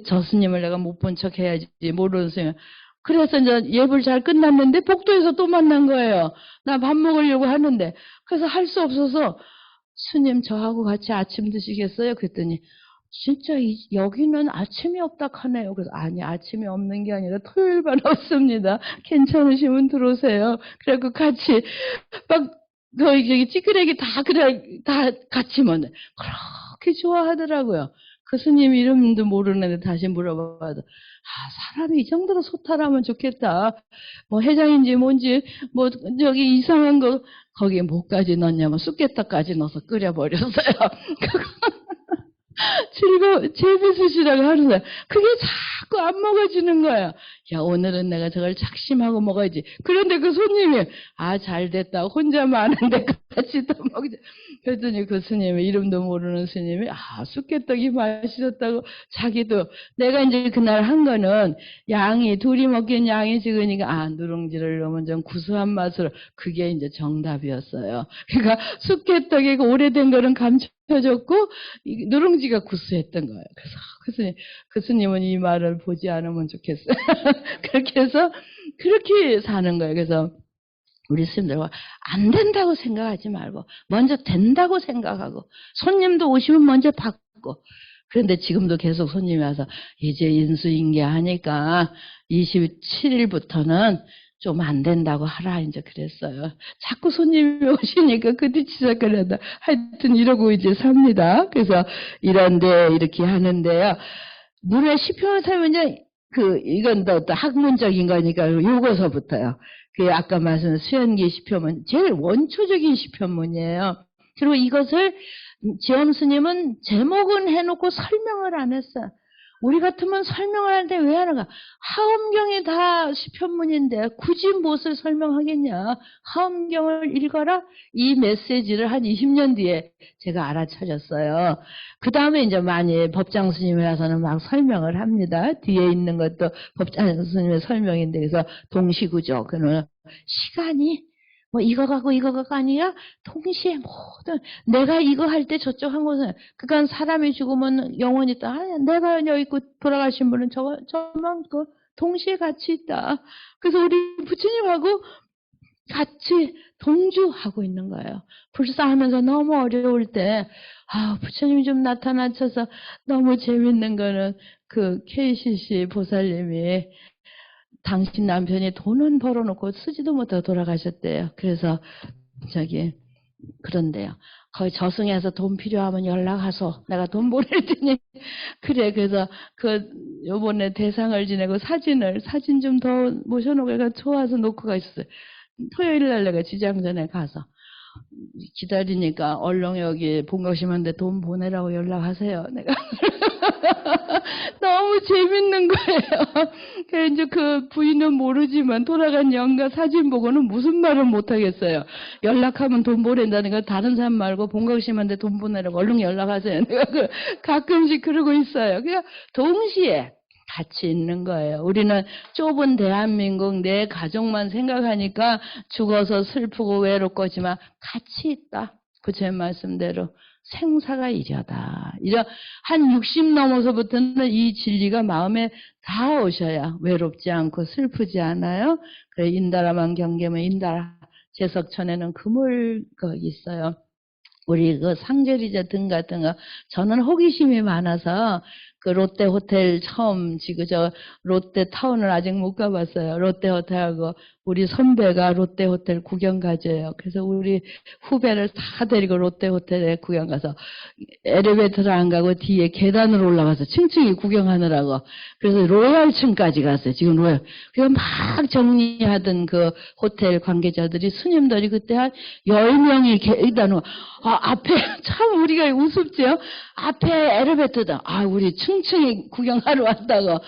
저 스님을 내가 못 본 척 해야지 모르는 스님. 그래서 이제 예불 잘 끝났는데 복도에서 또 만난 거예요. 나 밥 먹으려고 하는데 그래서 할 수 없어서 스님 저하고 같이 아침 드시겠어요? 그랬더니 진짜 여기는 아침이 없다 하네요. 그래서 아니 아침이 없는 게 아니라 토요일만 없습니다. 괜찮으시면 들어오세요. 그래갖고 같이 막 저기 찌끄레기 다 그래 다 같이 먹는 그렇게 좋아하더라고요. 그 스님 이름도 모르는데 다시 물어봐도 사람이 이 정도로 소탈하면 좋겠다. 뭐 해장인지 뭔지 뭐 저기 이상한 거 거기에 뭐까지 넣냐면 쑥개떡까지 넣어서 끓여버렸어요. 재밌으시라고 하는데 그게 자꾸 안 먹어지는 거야. 야 오늘은 내가 저걸 작심하고 먹어야지. 그런데 그 손님이 잘 됐다. 혼자 많은데 같이 또 먹자. 그랬더니 그 스님이 이름도 모르는 스님이 쑥개떡이 맛있었다고 자기도 내가 이제 그날 한 거는 양이 둘이 먹기엔 양이 적으니까 누룽지를 넣으면 좀 구수한 맛으로 그게 이제 정답이었어요. 그러니까 쑥개떡이 오래된 거는 감춰졌고 누룽지가 구수했던 거예요. 그래서 그 스님은 이 말을 보지 않으면 좋겠어요. 그렇게 해서 그렇게 사는 거예요. 그래서 우리 스님들과 안 된다고 생각하지 말고 먼저 된다고 생각하고 손님도 오시면 먼저 받고 그런데 지금도 계속 손님이 와서 이제 인수인계 하니까 27일부터는 좀 안 된다고 하라 이제 그랬어요. 자꾸 손님이 오시니까 그 뒤치작거려다 하여튼 이러고 이제 삽니다. 그래서 이런데 이렇게 하는데요. 물에 시편을 살면 이제 이건 또 학문적인 거니까 요거서부터요. 아까 말씀드린 수연기 시편문 제일 원초적인 시편문이에요. 그리고 이것을 지엄 스님은 제목은 해놓고 설명을 안 했어요. 우리 같으면 설명을 하는데 왜 하는가? 하엄경이 다 시편문인데 굳이 무엇을 설명하겠냐? 하엄경을 읽어라. 이 메시지를 한 20년 뒤에 제가 알아차렸어요. 그 다음에 이제 많이 법장 스님이라서는 막 설명을 합니다. 뒤에 있는 것도 법장 스님의 설명인데 그래서 동시구조. 그러면 시간이 뭐 이거 갖고 아니라 동시에 모든 내가 이거 할 때 저쪽 한 곳은 그러니까 사람이 죽으면 영혼이 있다. 내가 여기 있고 돌아가신 분은 저만 동시에 같이 있다. 그래서 우리 부처님하고 같이 동주하고 있는 거예요. 불사하면서 너무 어려울 때 부처님이 좀 나타나셔서 너무 재밌는 거는 그 KCC 보살님이 당신 남편이 돈은 벌어놓고 쓰지도 못하고 돌아가셨대요. 그래서 그런데요. 거기 저승에서 돈 필요하면 연락하소. 내가 돈 보낼 테니. 그래. 그래서 요번에 대상을 지내고 사진 좀 더 모셔놓고 내가 좋아서 놓고 가셨어요. 토요일 날 내가 지장전에 가서 기다리니까 얼른 여기 본거심한데 돈 보내라고 연락하세요. 내가 너무 재밌는 거예요. 그래서 이제 그 부인은 모르지만 돌아간 영가 사진 보고는 무슨 말을 못 하겠어요. 연락하면 돈 보낸다니까 다른 사람 말고 본거심한데 돈 보내라고 얼른 연락하세요. 내가 가끔씩 그러고 있어요. 그냥 동시에 같이 있는 거예요. 우리는 좁은 대한민국 내 가족만 생각하니까 죽어서 슬프고 외롭고지만 같이 있다. 그 제 말씀대로 생사가 이려다. 한 60 넘어서부터는 이 진리가 마음에 다 오셔야 외롭지 않고 슬프지 않아요. 그래 인다라만 경계면 인다라 제석천에는 그물거 있어요. 우리 그 상제리제 등 같은 거 저는 호기심이 많아서 그 롯데 호텔 처음 지금 저 롯데 타운을 아직 못 가봤어요. 롯데 호텔하고 우리 선배가 롯데 호텔 구경 가줘요. 그래서 우리 후배를 다 데리고 롯데 호텔에 구경 가서 엘리베이터를 안 가고 뒤에 계단으로 올라가서 층층이 구경하느라고 그래서 로얄층까지 갔어요. 지금 로얄. 그래서 막 정리하던 그 호텔 관계자들이 스님들이 그때 한 10명이 계단으로 앞에 참 우리가 우습지요. 앞에 엘리베이터다. 우리 층층이 구경하러 왔다고.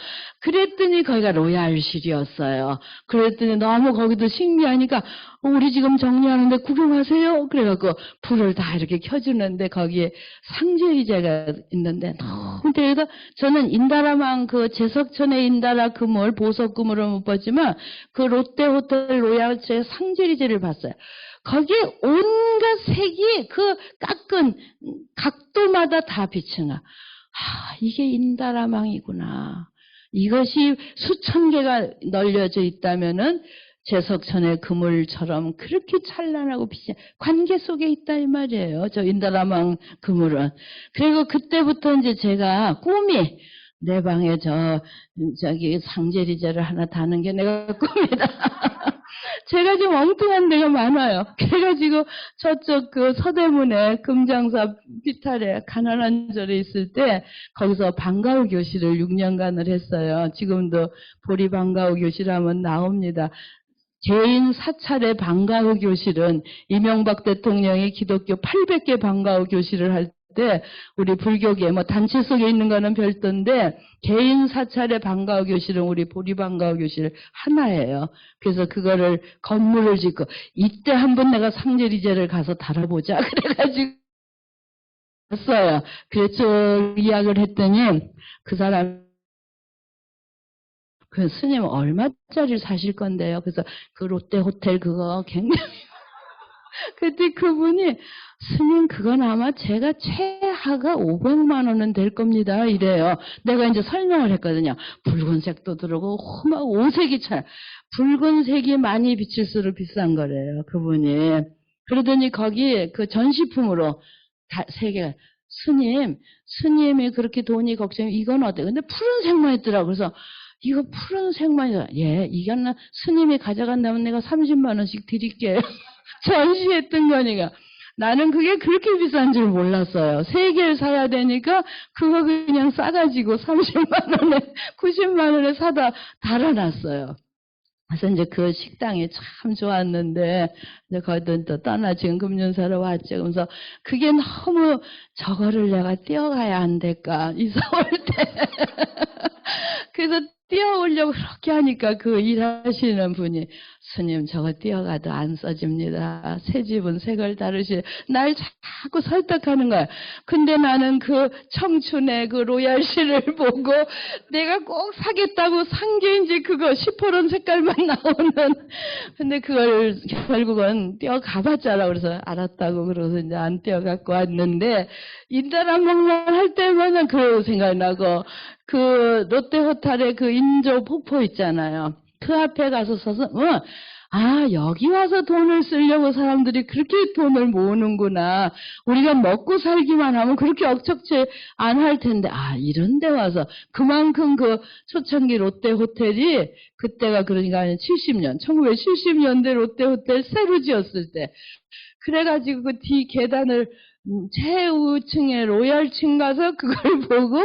그랬더니 거기가 로얄실이었어요. 그랬더니 너무 거기도 신기하니까 우리 지금 정리하는데 구경하세요. 그래갖고 불을 다 이렇게 켜주는데 거기에 상제리제가 있는데 너무 대다 저는 인다라만 그 제석천의 인다라 그물 보석 그물을 못 봤지만 그 롯데호텔 로얄제 상제리제를 봤어요. 거기에 온갖 색이 그 깎은 각도마다 다 비치나. 이게 인다라망이구나. 이것이 수천 개가 널려져 있다면은 제석천의 그물처럼 그렇게 찬란하고 빛이 관계 속에 있다 이 말이에요. 저 인다라망 그물은. 그리고 그때부터 이제 제가 꿈이 내 방에 저기 상제리제를 하나 다는 게 내가 꿈이다. 제가 지금 엉뚱한 데가 많아요. 그래가지고 저쪽 그 서대문에 금장사 비탈에 가난한 절에 있을 때 거기서 방과후 교실을 6년간을 했어요. 지금도 보리 방과후 교실 하면 나옵니다. 개인 사찰의 방과후 교실은 이명박 대통령이 기독교 800개 방과후 교실을 할 때 우리 불교계 뭐 단체 속에 있는 거는 별도인데 개인 사찰의 방과후 교실은 우리 보리 방과후 교실 하나예요. 그래서 그거를 건물을 짓고 이때 한번 내가 상제리제를 가서 달아보자 그래가지고 했어요. 그래서 이야기를 했더니 그 사람 그 스님 얼마짜리 사실 건데요. 그래서 그 롯데 호텔 그거 굉장히 그때 그분이 스님 그건 아마 제가 최하가 500만 원은 될 겁니다 이래요. 내가 이제 설명을 했거든요. 붉은색도 들어오고 막 오색이 차 붉은색이 많이 비칠수록 비싼 거래요 그분이. 그러더니 거기 그 전시품으로 세 개가 스님이 그렇게 돈이 걱정이 이건 어때? 근데 푸른색만 있더라고. 그래서 이거 푸른색만 이거는 스님이 가져간다면 내가 30만 원씩 드릴게요. 전시했던 거니까. 나는 그게 그렇게 비싼 줄 몰랐어요. 3개를 사야 되니까 그거 그냥 싸가지고 30만 원에 90만 원에 사다 달아놨어요. 그래서 이제 그 식당이 참 좋았는데 이제 거기도 또 떠나 지금 금륜사로 왔죠. 그래서 그게 너무 저거를 내가 뛰어가야 안 될까 이사 올 때. 그래서 뛰어오려고 그렇게 하니까 그 일하시는 분이 스님 저거 뛰어가도 안 써집니다. 새 집은 새걸 다르시 날 자꾸 설득하는 거야. 근데 나는 그 청춘의 그 로얄실을 보고 내가 꼭 사겠다고 산 게 이제 그거 시퍼런 색깔만 나오는 근데 그걸 결국은 뛰어가봤자라 그래서 알았다고 그러고서 이제 안 뛰어갖고 왔는데 인다라망만 할 때마다 그 생각나고 그 롯데호텔의 그 인조 폭포 있잖아요. 그 앞에 가서 서서 여기 와서 돈을 쓰려고 사람들이 그렇게 돈을 모으는구나. 우리가 먹고 살기만 하면 그렇게 억척지 안 할 텐데 이런 데 와서 그만큼 그 초창기 롯데호텔이 그때가 그러니까 70년 1970년대 롯데호텔 새로 지었을 때 그래가지고 그 뒤 계단을 최우층에 로얄층 가서 그걸 보고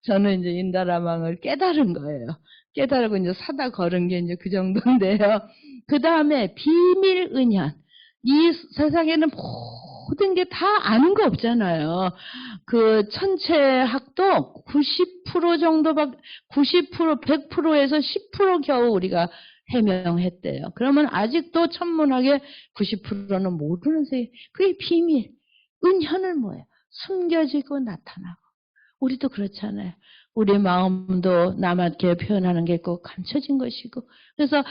저는 이제 인다라망을 깨달은 거예요. 깨달고 이제 사다 걸은 게 이제 그 정도인데요. 그 다음에 비밀 은현. 이 세상에는 모든 게 다 아는 거 없잖아요. 그 천체학도 90% 정도밖에 90% 100%에서 10% 겨우 우리가 해명했대요. 그러면 아직도 천문학의 90%는 모르는 세계. 그게 비밀. 은현은 뭐예요? 숨겨지고 나타나고. 우리도 그렇잖아요. 우리 마음도 남한테 표현하는 게 꼭 감춰진 것이고, 그래서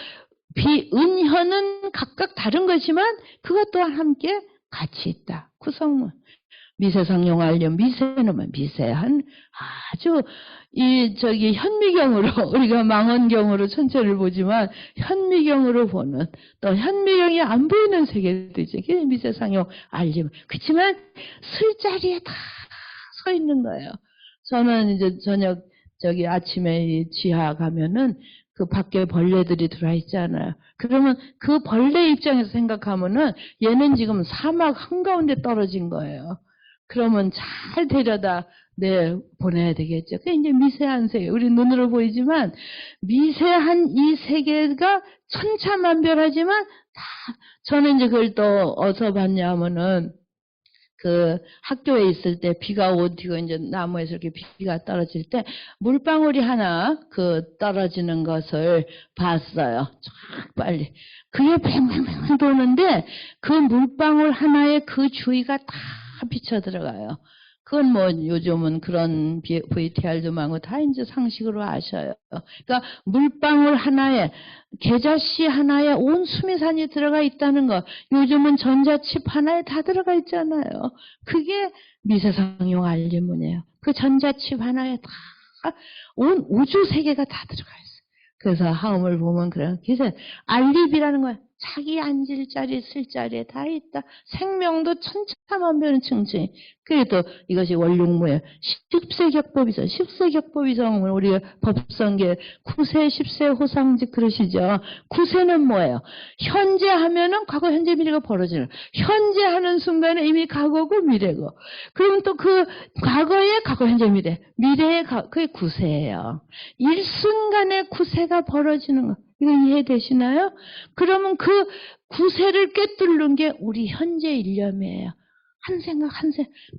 비은현은 각각 다른 것이지만 그것 또한 함께 같이 있다. 구성문. 미세상용알념, 미세는 미세한 아주 현미경으로 우리가 망원경으로 천체를 보지만 현미경으로 보는, 또 현미경이 안 보이는 세계도 있죠. 그게 미세상용알념. 그렇지만 술자리에 다 서 있는 거예요. 저는 이제 저녁 아침에 이 지하 가면은 그 밖에 벌레들이 들어와 있잖아요. 그러면 그 벌레 입장에서 생각하면은 얘는 지금 사막 한가운데 떨어진 거예요. 그러면 잘 데려다 보내야 되겠죠. 그게 이제 미세한 세계. 우리 눈으로 보이지만 미세한 이 세계가 천차만별하지만 저는 이제 그걸 또 어디서 봤냐 하면은 그 학교에 있을 때 비가 오고 이제 나무에서 이렇게 비가 떨어질 때 물방울이 하나 떨어지는 것을 봤어요. 쫙 빨리. 그게 뱅뱅뱅 도는데 그 물방울 하나에 그 주위가 다 비쳐 들어가요. 그건 뭐 요즘은 그런 VTR도 많고 다 이제 상식으로 아셔요. 그러니까 물방울 하나에, 계자씨 하나에 온 수미산이 들어가 있다는 거. 요즘은 전자칩 하나에 다 들어가 있잖아요. 그게 미세상용 알림문이에요. 그 전자칩 하나에 다 온 우주 세계가 다 들어가 있어요. 그래서 하음을 보면 그래요. 그래서 알립이라는 거야. 자기 앉을 자리, 쓸 자리에 다 있다. 생명도 천차만별은 층층이. 그래도 이것이 원룡무예요. 10세격법이죠. 10세격법이죠. 우리 법성계 9세, 10세 호상직 그러시죠. 9세는 뭐예요? 현재 하면은 과거, 현재, 미래가 벌어지는. 현재 하는 순간에 이미 과거고 미래고. 그러면 또 그 과거의 과거, 현재, 미래. 미래의 그게 9세예요. 일순간에 9세가 벌어지는 거. 이거 이해되시나요? 그러면 그 9세를 꿰뚫는 게 우리 현재 일념이에요. 한 생각,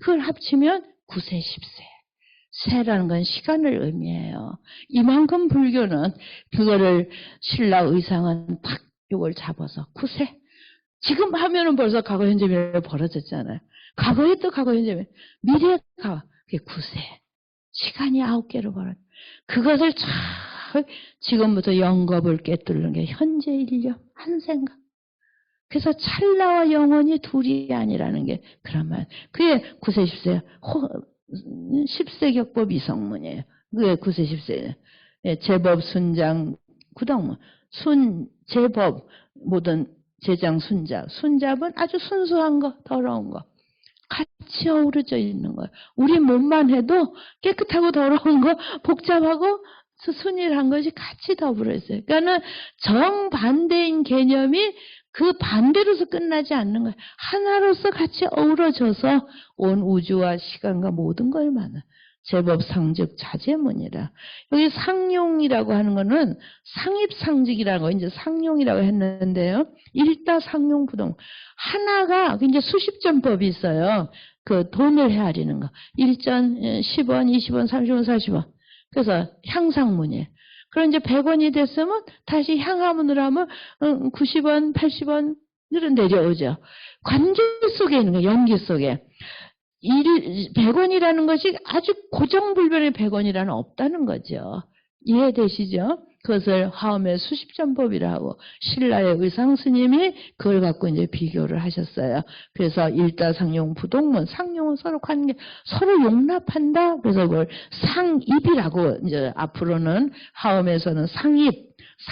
그걸 합치면 9세, 10세. 세라는 건 시간을 의미해요. 이만큼 불교는 그거를 신라 의상은 탁 요걸 잡아서 9세. 지금 하면은 벌써 과거, 현재, 미래가 벌어졌잖아요. 과거에 또 과거, 현재, 미래가 그게 9세. 시간이 9개로 벌어져. 그것을 쫙 지금부터 영겁을 꿰뚫는 게 현재 일념, 한 생각. 그래서 찰나와 영원이 둘이 아니라는 게 그런 말. 그게 9세, 10세, 10세 격법 이성문이에요. 그게 9세, 10세. 예, 제법, 순장, 구덕문. 제법, 모든 제장, 순잡. 순잡은 아주 순수한 거, 더러운 거. 같이 어우러져 있는 거예요. 우리 몸만 해도 깨끗하고 더러운 거, 복잡하고 순일한 것이 같이 더불어 있어요. 그러니까는 정반대인 개념이 그 반대로서 끝나지 않는 거예요. 하나로서 같이 어우러져서 온 우주와 시간과 모든 걸 만나. 제법 상즉 자제문이라. 여기 상용이라고 하는 거는 상입상직이라는 거, 이제 상용이라고 했는데요. 일다상용 부동. 하나가 이제 수십전법이 있어요. 그 돈을 헤아리는 거. 1전, 10원, 20원, 30원, 40원. 그래서 향상문이에요. 그럼 이제 100원이 됐으면 다시 향하문으로 하면 90원, 80원 내려오죠. 관계 속에 있는 거예요. 연기 속에. 100원이라는 것이 아주 고정불변의 100원이라는 없다는 거죠. 이해되시죠? 그것을 화엄의 수십전법이라 하고 신라의 의상스님이 그걸 갖고 이제 비교를 하셨어요. 그래서 일다상용 부동문, 상용은 서로 관계, 서로 용납한다. 그래서 그걸 상입이라고 이제 앞으로는 화엄에서는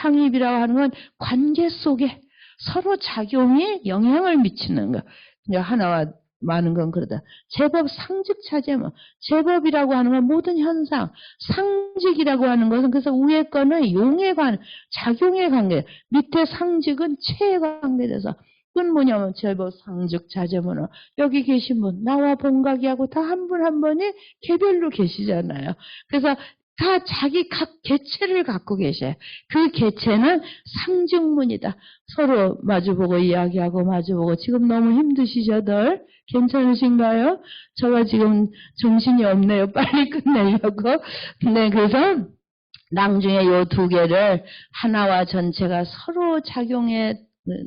상입이라고 하는 건 관계 속에 서로 작용이 영향을 미치는 거. 이제 하나와 많은 건 그러다. 제법 상직차제문. 제법이라고 하는 건 모든 현상. 상직이라고 하는 것은 그래서 위에 거는 용에 관해, 작용에 관계. 밑에 상직은 체에 관계돼서. 그건 뭐냐면 제법 상직차제문은 여기 계신 분, 나와 본각이하고 다 한 분 한 분이 개별로 계시잖아요. 그래서 다 자기 각 개체를 갖고 계셔요. 그 개체는 상직문이다. 서로 마주보고 이야기하고 마주보고 지금 너무 힘드시죠들? 괜찮으신가요? 제가 지금 정신이 없네요. 빨리 끝내려고. 네, 그래서 낭중에 요 두 개를 하나와 전체가 서로 작용해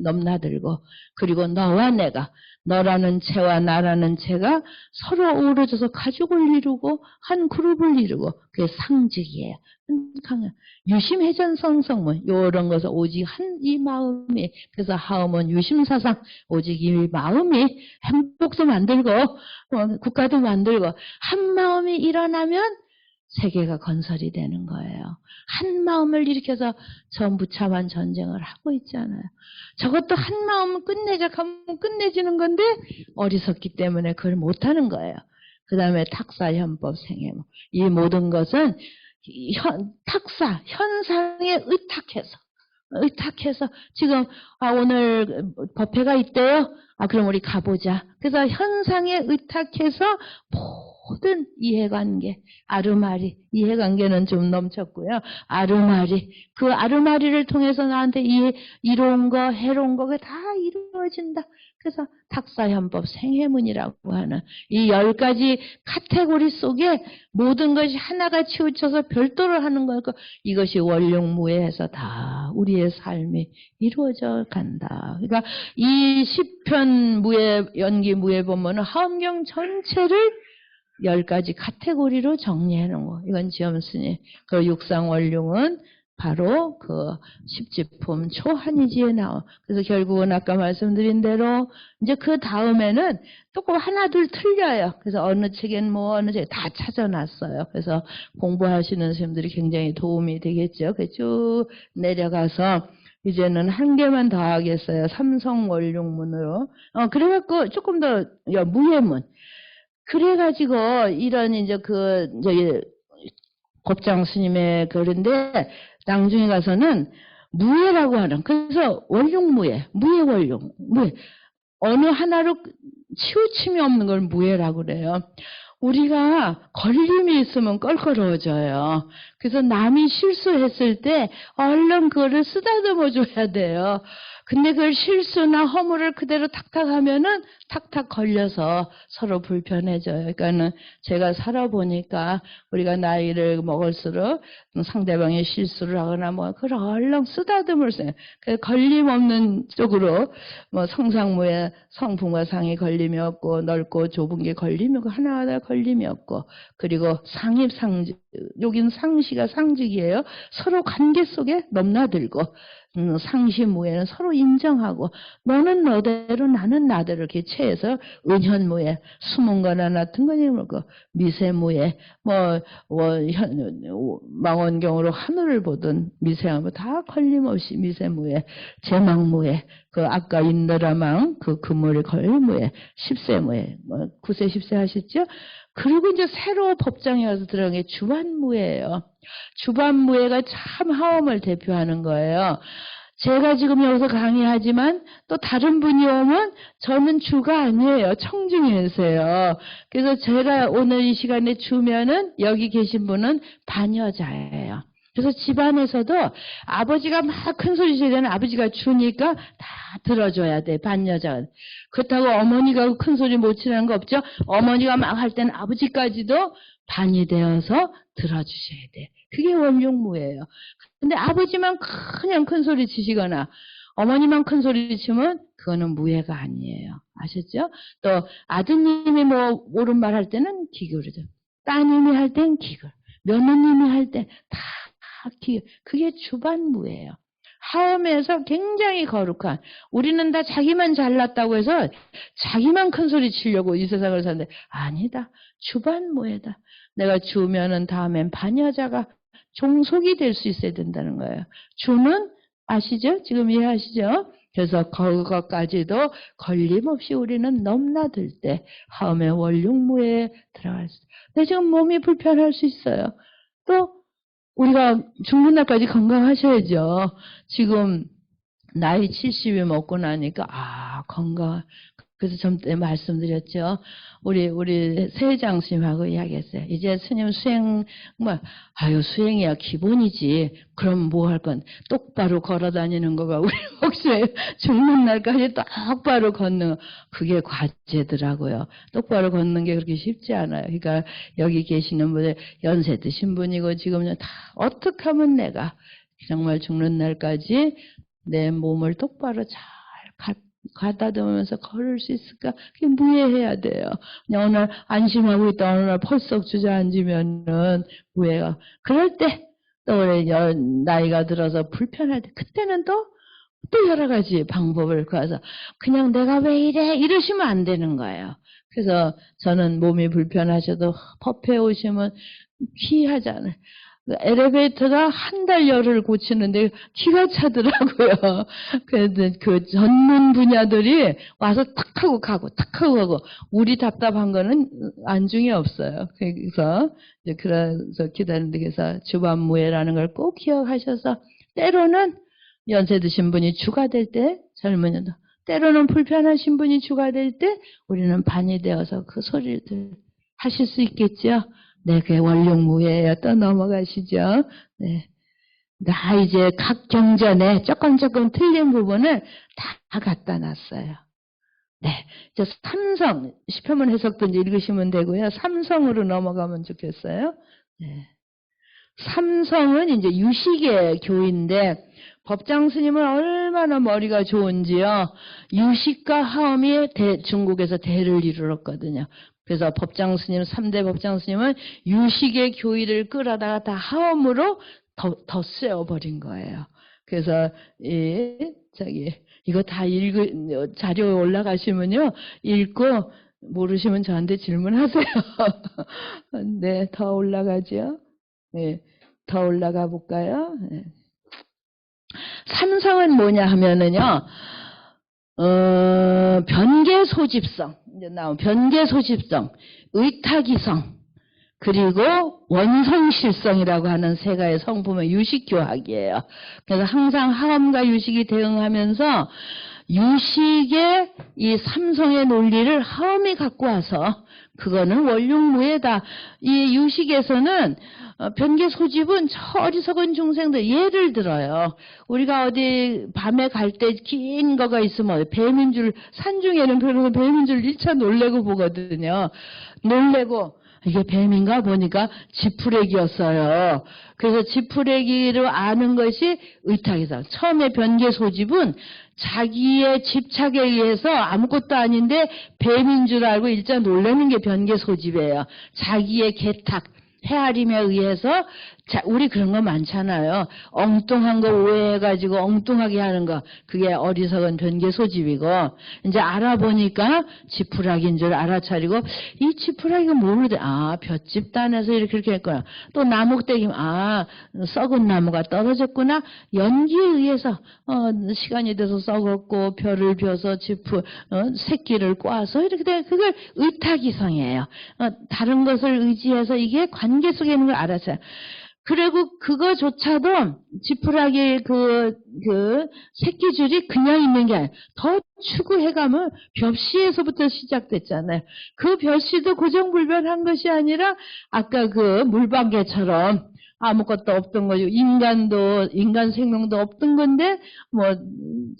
넘나들고, 그리고 너와 내가, 너라는 체와 나라는 체가 서로 어우러져서 가족을 이루고 한 그룹을 이루고, 그게 상직이에요. 유심회전성성문 요런 것을 오직 한 이 마음이, 그래서 하음은 유심사상, 오직 이 마음이 행복도 만들고 국가도 만들고, 한 마음이 일어나면 세계가 건설이 되는 거예요. 한 마음을 일으켜서 전부차만 전쟁을 하고 있잖아요. 저것도 한 마음을 끝내자 하면 끝내지는 건데 어리석기 때문에 그걸 못하는 거예요. 그 다음에 탁사, 현법, 생애무. 이 모든 것은 탁사, 현상에 의탁해서 지금 오늘 법회가 있대요. 그럼 우리 가보자. 그래서 현상에 의탁해서 모든 이해관계, 아르마리, 이해관계는 좀 넘쳤고요. 아르마리, 그 아르마리를 통해서 나한테 이로운 거, 해로운 거가 다 이루어진다. 그래서 탁사현법 생해문이라고 하는 이 10가지 카테고리 속에 모든 것이 하나가 치우쳐서 별도로 하는 거고, 이것이 원룡무예해서 다 우리의 삶이 이루어져 간다. 그러니까 이 시편 무예, 연기 무예 보면은 하엄경 전체를 10가지 카테고리로 정리해 놓은 거. 이건 지엄스님. 그 육상원룡은 바로 그 십지품 초한이지에 나와. 그래서 결국은 아까 말씀드린 대로 이제 그 다음에는 조금 하나 둘 틀려요. 그래서 어느 책엔 뭐 어느 책에 다 찾아놨어요. 그래서 공부하시는 선생님들이 굉장히 도움이 되겠죠. 쭉 내려가서 이제는 한 개만 더 하겠어요. 삼성원룡문으로. 그래갖고 조금 더 무예문. 그래가지고 이런 이제 저기 법장 스님의 그런데 나중에 가서는 무예라고 하는, 그래서 원룡무예, 무예원룡, 무예. 어느 하나로 치우침이 없는 걸 무예라고 그래요. 우리가 걸림이 있으면 껄끄러워져요. 그래서 남이 실수했을 때 얼른 그거를 쓰다듬어 줘야 돼요. 근데 그걸 실수나 허물을 그대로 탁탁 하면은 탁탁 걸려서 서로 불편해져요. 그러니까는 제가 살아보니까 우리가 나이를 먹을수록 상대방의 실수를 하거나 뭐 그걸 얼른 쓰다듬을 수, 걸림 없는 쪽으로 뭐 성상무에 성품과 상이 걸림이 없고, 넓고 좁은 게 걸림이 없고, 하나하나 걸림이 없고, 그리고 상입상직, 여긴 상시가 상직이에요. 서로 관계 속에 넘나들고, 상시무예는 서로 인정하고, 너는 너대로 나는 나대로 이렇게 체해서 은현무예, 숨은 거나 나튼 거니 뭐고, 미세무예, 망원경으로 하늘을 보든 미세한 거 다 걸림없이 미세무예, 제망무예, 그 아까 인더라망 그 그물의 걸무예, 10세무예, 9세 10세 하셨죠? 그리고 이제 새로 법정에 와서 들어간 게 주반무예예요. 주반무예가 참 하엄을 대표하는 거예요. 제가 지금 여기서 강의하지만 또 다른 분이 오면 저는 주가 아니에요. 청중이세요. 그래서 제가 오늘 이 시간에 주면은 여기 계신 분은 반여자예요. 그래서 집안에서도 아버지가 막 큰 소리 지를 때는 아버지가 주니까 다 들어줘야 돼, 반여자. 그렇다고 어머니가 큰 소리 못 치는 거 없죠? 어머니가 막 할 때는 아버지까지도 반이 되어서 들어주셔야 돼. 그게 원룡무예요. 근데 아버지만 그냥 큰 소리 치시거나 어머니만 큰 소리 치면 그거는 무예가 아니에요. 아셨죠? 또 아드님이 뭐 옳은 말 할 때는 기울이죠. 따님이 할 땐 기울. 며느님이 할 때 다 기울. 그게 주반무예요. 하엄에서 굉장히 거룩한, 우리는 다 자기만 잘났다고 해서 자기만 큰 소리 치려고 이 세상을 사는데 아니다. 주반무예다. 내가 주면은 다음엔 반여자가 종속이 될 수 있어야 된다는 거예요. 주는 아시죠? 지금 이해하시죠? 그래서 그것까지도 걸림없이 우리는 넘나들 때 하음의 원룡무에 들어갈 수 있어요. 근데 지금 몸이 불편할 수 있어요. 또 우리가 죽는 날까지 건강하셔야죠. 지금 나이 70이 먹고 나니까 건강. 그래서 전에 말씀드렸죠. 우리 세장 스님하고 이야기했어요. 이제 스님 수행 수행이야 기본이지. 그럼 뭐 할 건 똑바로 걸어 다니는 거가 우리 혹시 죽는 날까지 똑바로 걷는 거. 그게 과제더라고요. 똑바로 걷는 게 그렇게 쉽지 않아요. 그러니까 여기 계시는 분들 연세 드신 분이고 지금은 다 어떻게 하면 내가 정말 죽는 날까지 내 몸을 똑바로 잘 가다듬으면서 걸을 수 있을까? 그게 무예해야 돼요. 그냥 오늘 안심하고 있다 어느 날 펄썩 주저앉으면은 무예가. 그럴 때 또 우리 나이가 들어서 불편할 때 그때는 또 여러 가지 방법을 구해서 그냥 내가 왜 이래 이러시면 안 되는 거예요. 그래서 저는 몸이 불편하셔도 법회 오시면 귀하잖아요. 엘리베이터가 한 달 열을 고치는데 기가 차더라고요. 그래서 그 전문 분야들이 와서 탁 하고 가고 탁 하고 가고 우리 답답한 거는 안중에 없어요. 그래서 이제 그래서 기다리는 데서 주반무예라는 걸 꼭 기억하셔서 때로는 연세 드신 분이 주가 될 때 젊은이도 때로는 불편하신 분이 주가 될 때 우리는 반이 되어서 그 소리를 하실 수 있겠죠. 네, 그게 원룡무예예요. 또 넘어가시죠. 네. 나 이제 각 경전에 조금 틀린 부분을 다 갖다 놨어요. 네. 이제 삼성, 시편문 해석도 이제 읽으시면 되고요. 삼성으로 넘어가면 좋겠어요. 네. 삼성은 이제 유식의 교인데, 법장 스님은 얼마나 머리가 좋은지요. 유식과 하엄이 중국에서 대를 이루었거든요. 그래서 법장 스님, 3대 법장 스님은 유식의 교의를 끌어다가 다 하엄으로 더 세워버린 거예요. 그래서, 이거 다 자료 올라가시면요. 읽고 모르시면 저한테 질문하세요. 네, 더 올라가죠. 네, 더 올라가 볼까요? 네. 삼성은 뭐냐 하면은요, 변계 소집성, 이제 나온 변계 소집성, 의탁이성, 그리고 원성실성이라고 하는 세 가지 성품의 유식교학이에요. 그래서 항상 하엄과 유식이 대응하면서 유식의 이 삼성의 논리를 하엄이 갖고 와서 그거는 원룡무예다. 이 유식에서는 변계 소집은 저 어리석은 중생들 예를 들어요. 우리가 어디 밤에 갈 때 긴 거가 있으면 뱀인 줄 산중에는 별로 뱀인 줄 1차 놀래고 보거든요. 놀래고 이게 뱀인가 보니까 지푸레기였어요. 그래서 지푸레기로 아는 것이 의탁이성. 처음에 변계 소집은 자기의 집착에 의해서 아무것도 아닌데 뱀인 줄 알고 일단 놀라는 게 변계 소집이에요. 자기의 개탁, 헤아림에 의해서 우리 그런 거 많잖아요. 엉뚱한 거 오해해가지고 엉뚱하게 하는 거 그게 어리석은 변계 소집이고 이제 알아보니까 지푸라기인 줄 알아차리고 이 지푸라기가 뭐를 볏짚 단에서 이렇게 했구나. 또 나목대기면 썩은 나무가 떨어졌구나. 연기에 의해서 시간이 돼서 썩었고 별을 벼서 새끼를 꽈서 이렇게 돼. 그걸 의탁이성이에요. 다른 것을 의지해서 이게 관계 속에 있는 걸 알아차려. 그리고 그거조차도 지푸라기 그 새끼줄이 그냥 있는 게 아니라 더 추구해가면 벽시에서부터 시작됐잖아요. 그 벽시도 고정불변한 것이 아니라 아까 그 물방개처럼 아무것도 없던 거죠. 인간 생명도 없던 건데 뭐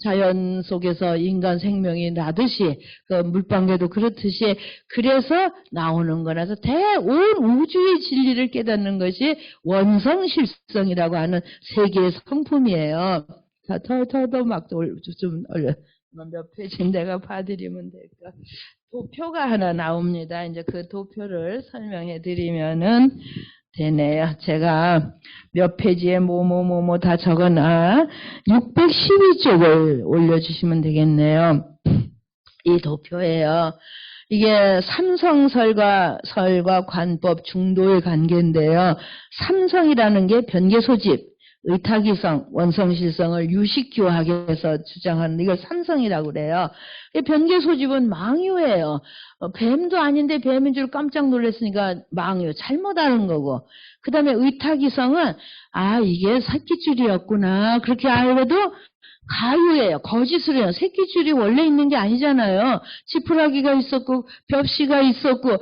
자연 속에서 인간 생명이 나듯이 그 물방개도 그렇듯이 그래서 나오는 거라서 온 우주의 진리를 깨닫는 것이 원성실성이라고 하는 세계의 성품이에요. 자, 더 막 좀 올려. 몇 페이지 내가 봐드리면 될까? 도표가 하나 나옵니다. 이제 그 도표를 설명해 드리면은 되네요. 제가 몇 페이지에 뭐 다 적어놔. 612쪽을 올려주시면 되겠네요. 이 도표예요. 이게 삼성설과 관법 중도의 관계인데요. 삼성이라는 게 변계 소집, 의탁이성, 원성실성을 유식교학에서 주장하는 이걸 삼성이라고 그래요. 변계 소집은 망유예요. 뱀도 아닌데 뱀인 줄 깜짝 놀랐으니까 망유, 잘못 아는 거고. 그 다음에 의탁이성은 이게 새끼줄이었구나 그렇게 알고도 가유예요. 거짓을 해요. 새끼줄이 원래 있는 게 아니잖아요. 지푸라기가 있었고 벽시가 있었고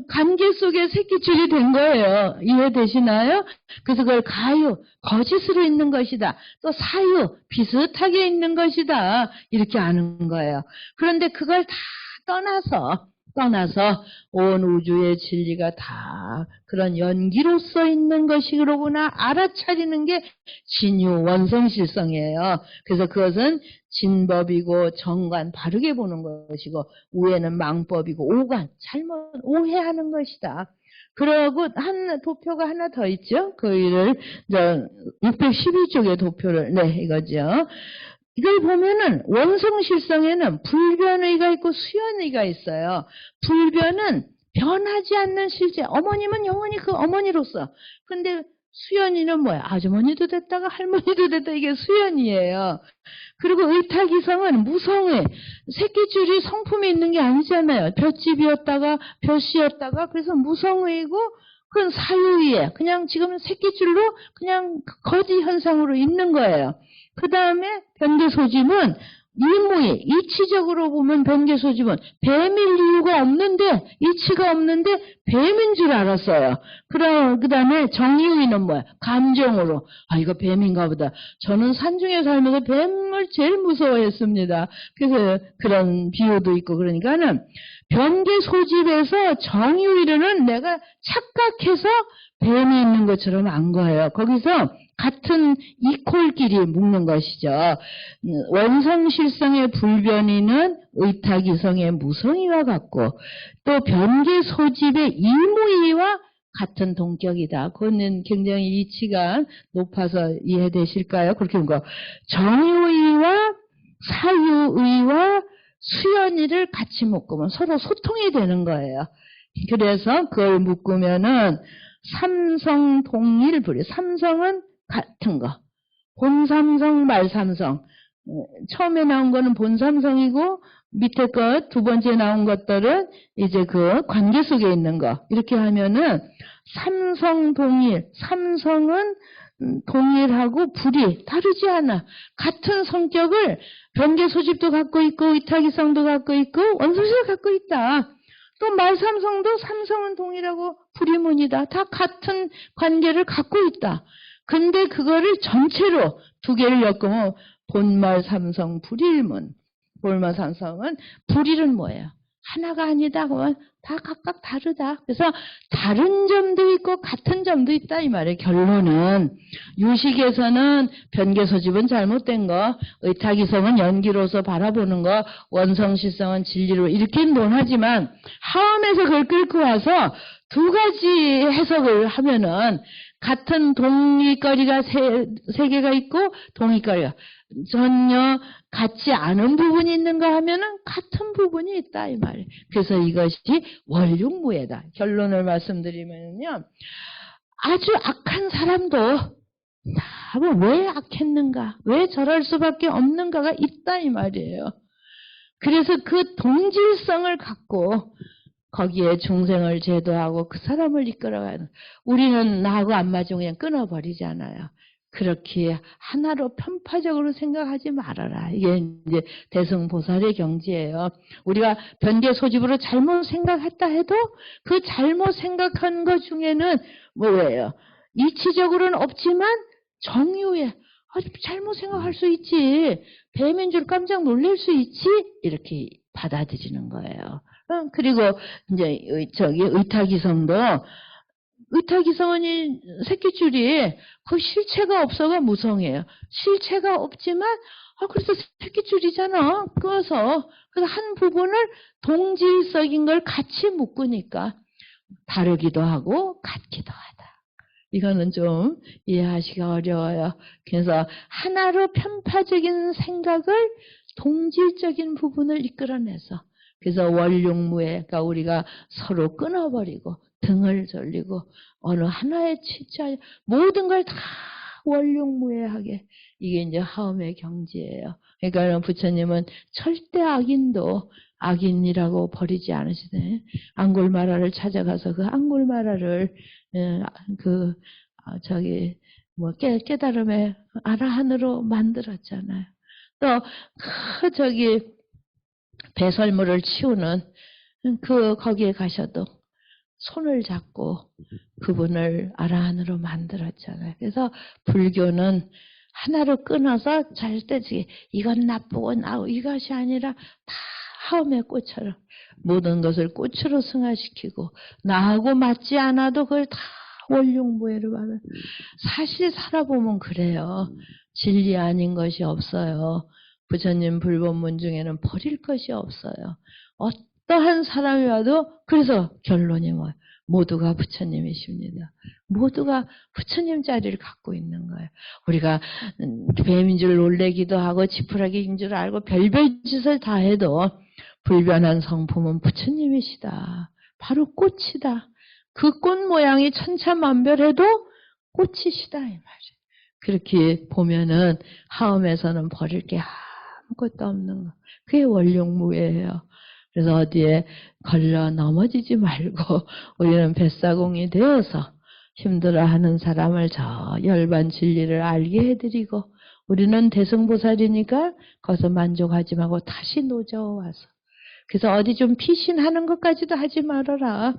관계 속에 새끼줄이 된 거예요. 이해되시나요? 그래서 그걸 가유, 거짓으로 있는 것이다. 또 사유, 비슷하게 있는 것이다. 이렇게 아는 거예요. 그런데 그걸 다 떠나서 떠나서 온 우주의 진리가 다 그런 연기로서 있는 것이로구나 알아차리는 게 진유 원성실성이에요. 그래서 그것은 진법이고 정관 바르게 보는 것이고 우에는 망법이고 오관 잘못 오해하는 것이다. 그러고 한 도표가 하나 더 있죠. 그 일을 612쪽의 도표를 이거죠. 이걸 보면은 원성실성에는 불변의가 있고 수연의가 있어요. 불변은 변하지 않는 실제. 어머님은 영원히 그 어머니로서. 근데 수연이는 뭐야? 아주머니도 됐다가 할머니도 됐다. 이게 수연이에요. 그리고 의탁이성은 무성의. 새끼줄이 성품이 있는 게 아니잖아요. 볏집이었다가 벼씨였다가 그래서 무성의고 그건 사유의에. 그냥 지금 새끼줄로 그냥 거지 현상으로 있는 거예요. 그 다음에 변계소집은 일무의 이치적으로 보면 변계소집은 뱀일 이유가 없는데 이치가 없는데 뱀인 줄 알았어요. 그 다음에 정의의는 뭐야? 감정으로 이거 뱀인가 보다. 저는 산중에 살면서 뱀을 제일 무서워했습니다. 그래서 그런 비유도 있고 그러니까는 변계소집에서 정의의는 내가 착각해서 뱀이 있는 것처럼 안 거예요. 거기서 같은 이콜끼리 묶는 것이죠. 원성실성의 불변이는 의탁이성의 무성의와 같고 또 변계소집의 일무의와 같은 동격이다. 그거는 굉장히 이치가 높아서 이해되실까요? 그렇게 본 거. 정의의와 사유의와 수연의를 같이 묶으면 서로 소통이 되는 거예요. 그래서 그걸 묶으면은 삼성동일불이. 삼성은 같은 거. 본삼성, 말삼성. 처음에 나온 거는 본삼성이고 밑에 것 두 번째 나온 것들은 이제 그 관계 속에 있는 거. 이렇게 하면은 삼성동일. 삼성은 동일하고 불이 다르지 않아. 같은 성격을 변계소집도 갖고 있고 의탁이성도 갖고 있고 원소시도 갖고 있다. 또 말삼성도 삼성은 동일하고 불이문이다. 다 같은 관계를 갖고 있다. 근데 그거를 전체로 두 개를 엮으면 본말 삼성 불일문. 본말 삼성은 불일은 뭐예요? 하나가 아니다. 그러면 다 각각 다르다. 그래서 다른 점도 있고 같은 점도 있다 이 말이에요. 결론은 유식에서는 변계소집은 잘못된 거, 의탁이성은 연기로서 바라보는 거, 원성실성은 진리로 이렇게 논하지만 하엄에서 그걸 끌고 와서 두 가지 해석을 하면은 같은 동의거리가 세 개가 있고 동의거리가 전혀 같지 않은 부분이 있는가 하면은 같은 부분이 있다 이 말이에요. 그래서 이것이 월육무예다. 결론을 말씀드리면요, 아주 악한 사람도 왜 악했는가, 왜 저럴 수밖에 없는가가 있다 이 말이에요. 그래서 그 동질성을 갖고 거기에 중생을 제도하고 그 사람을 이끌어가는. 우리는 나하고 안 맞으면 그냥 끊어버리잖아요. 그렇게 하나로 편파적으로 생각하지 말아라. 이게 이제 대승보살의 경지예요. 우리가 변계 소집으로 잘못 생각했다 해도 그 잘못 생각한 것 중에는 뭐예요? 이치적으로는 없지만 정유에 잘못 생각할 수 있지. 뱀인 줄 깜짝 놀랄 수 있지. 이렇게 받아들이는 거예요. 그리고 이제 의탁이성도 의탁이성은 이 새끼줄이 그 실체가 없어가 무성해요. 실체가 없지만 그래서 새끼줄이잖아. 그래서 한 부분을 동질적인 걸 같이 묶으니까 다르기도 하고 같기도 하다. 이거는 좀 이해하시기가 어려워요. 그래서 하나로 편파적인 생각을 동질적인 부분을 이끌어내서 그래서 월육무에, 그러니까 우리가 서로 끊어버리고 등을 돌리고 어느 하나에 치자 모든 걸 다 월육무에하게, 이게 이제 하엄의 경지예요. 그러니까 부처님은 절대 악인도 악인이라고 버리지 않으시네. 앙골마라를 찾아가서 그 앙골마라를 깨달음의 아라한으로 만들었잖아요. 또 배설물을 치우는 거기에 가셔도 손을 잡고 그분을 아라한으로 만들었잖아요. 그래서 불교는 하나로 끊어서 절대 이건 나쁘고 이것이 아니라 다 하음의 꽃처럼 모든 것을 꽃으로 승화시키고 나하고 맞지 않아도 그걸 다 원흉무예로 받아. 사실 살아보면 그래요. 진리 아닌 것이 없어요. 부처님 불법문 중에는 버릴 것이 없어요. 어떠한 사람이 와도 그래서 결론이 뭐예요? 모두가 부처님이십니다. 모두가 부처님 자리를 갖고 있는 거예요. 우리가 뱀인 줄 놀래기도 하고 지푸라기인 줄 알고 별별 짓을 다 해도 불변한 성품은 부처님이시다. 바로 꽃이다. 그 꽃 모양이 천차만별해도 꽃이시다 이 말이에요. 그렇게 보면은 하음에서는 버릴 게 아무것도 없는 거. 그게 원룡무예요. 그래서 어디에 걸려 넘어지지 말고 우리는 뱃사공이 되어서 힘들어하는 사람을 저 열반 진리를 알게 해드리고 우리는 대승보살이니까 거기서 만족하지 말고 다시 노져와서 그래서 어디 좀 피신하는 것까지도 하지 말아라.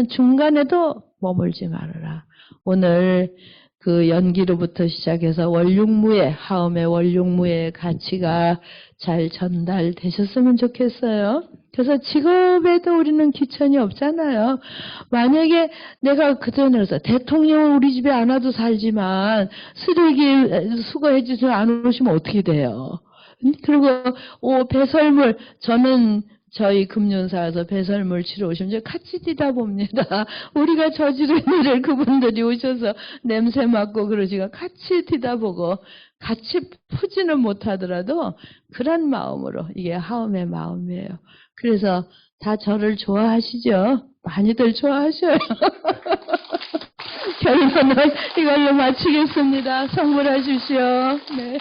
중간에도 머물지 말아라. 오늘 그 연기로부터 시작해서 원룡무예, 하음의 원룡무예의 가치가 잘 전달되셨으면 좋겠어요. 그래서 직업에도 우리는 귀천이 없잖아요. 만약에 내가 그전에서 대통령은 우리 집에 안 와도 살지만 쓰레기 수거해 주시면 안 오시면 어떻게 돼요? 그리고 배설물 저는 저희 금륜사에서 배설물 치러 오시면 같이 뛰다 봅니다. 우리가 저지른 일을 그분들이 오셔서 냄새 맡고 그러시고 같이 뛰다 보고 같이 푸지는 못하더라도 그런 마음으로 이게 하음의 마음이에요. 그래서 다 저를 좋아하시죠? 많이들 좋아하셔요. 결론은 이걸로 마치겠습니다. 성불하십시오. 네.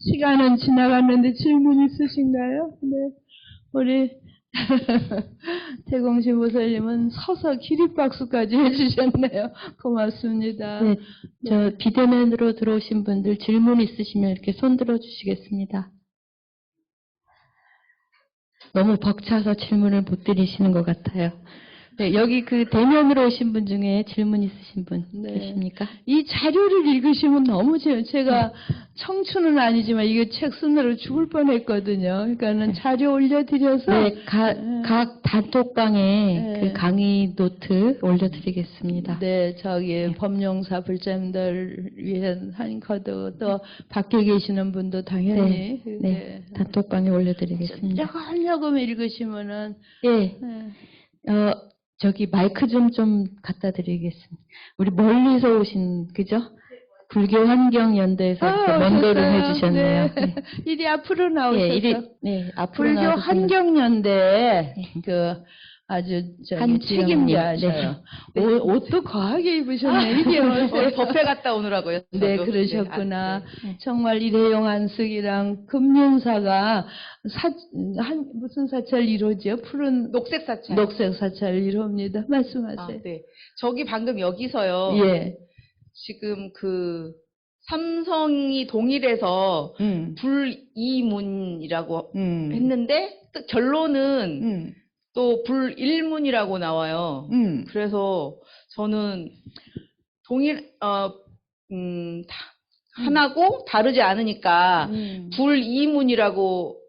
시간은 지나갔는데 질문 있으신가요? 네. 우리 태공신 보살님은 서서 기립박수까지 해주셨네요. 고맙습니다. 네, 저 비대면으로 들어오신 분들 질문 있으시면 이렇게 손 들어주시겠습니다. 너무 벅차서 질문을 못 드리시는 것 같아요. 네, 여기 그 대면으로 오신 분 중에 질문 있으신 분 계십니까? 이 자료를 읽으시면 너무 제가 청춘은 아니지만 이게 책 쓰느라 죽을 뻔했거든요. 그러니까는 자료 올려드려서 네, 각 단톡방에 그 강의 노트 올려드리겠습니다. 네, 저기 법령사 불자님들 위한 한 코드 또 밖에 계시는 분도 당연히 네, 단톡방에 올려드리겠습니다. 조금 읽으시면은 예. 저기 마이크 좀 갖다 드리겠습니다. 우리 멀리서 오신, 그죠? 불교 환경연대에서 이렇게 먼 해주셨네요. 네. 이리 앞으로 나오셔서. 네, 앞으로 불교 환경연대에 아주 한 책임자셔요. 옷도 거하게 입으셨네. 이리 오세요. 법회 갔다 오느라고요. 네, 그러셨구나. 정말 일회용 한석이랑 금륜사가 무슨 사찰 1호죠? 푸른 녹색 사찰. 녹색 사찰 1호입니다. 말씀하세요. 네. 저기 방금 여기서요. 예. 지금 그 삼성이 동일해서 불이문이라고 했는데 결론은 또 불일문이라고 나와요. 그래서 저는 하나고 다르지 않으니까 불이문이라고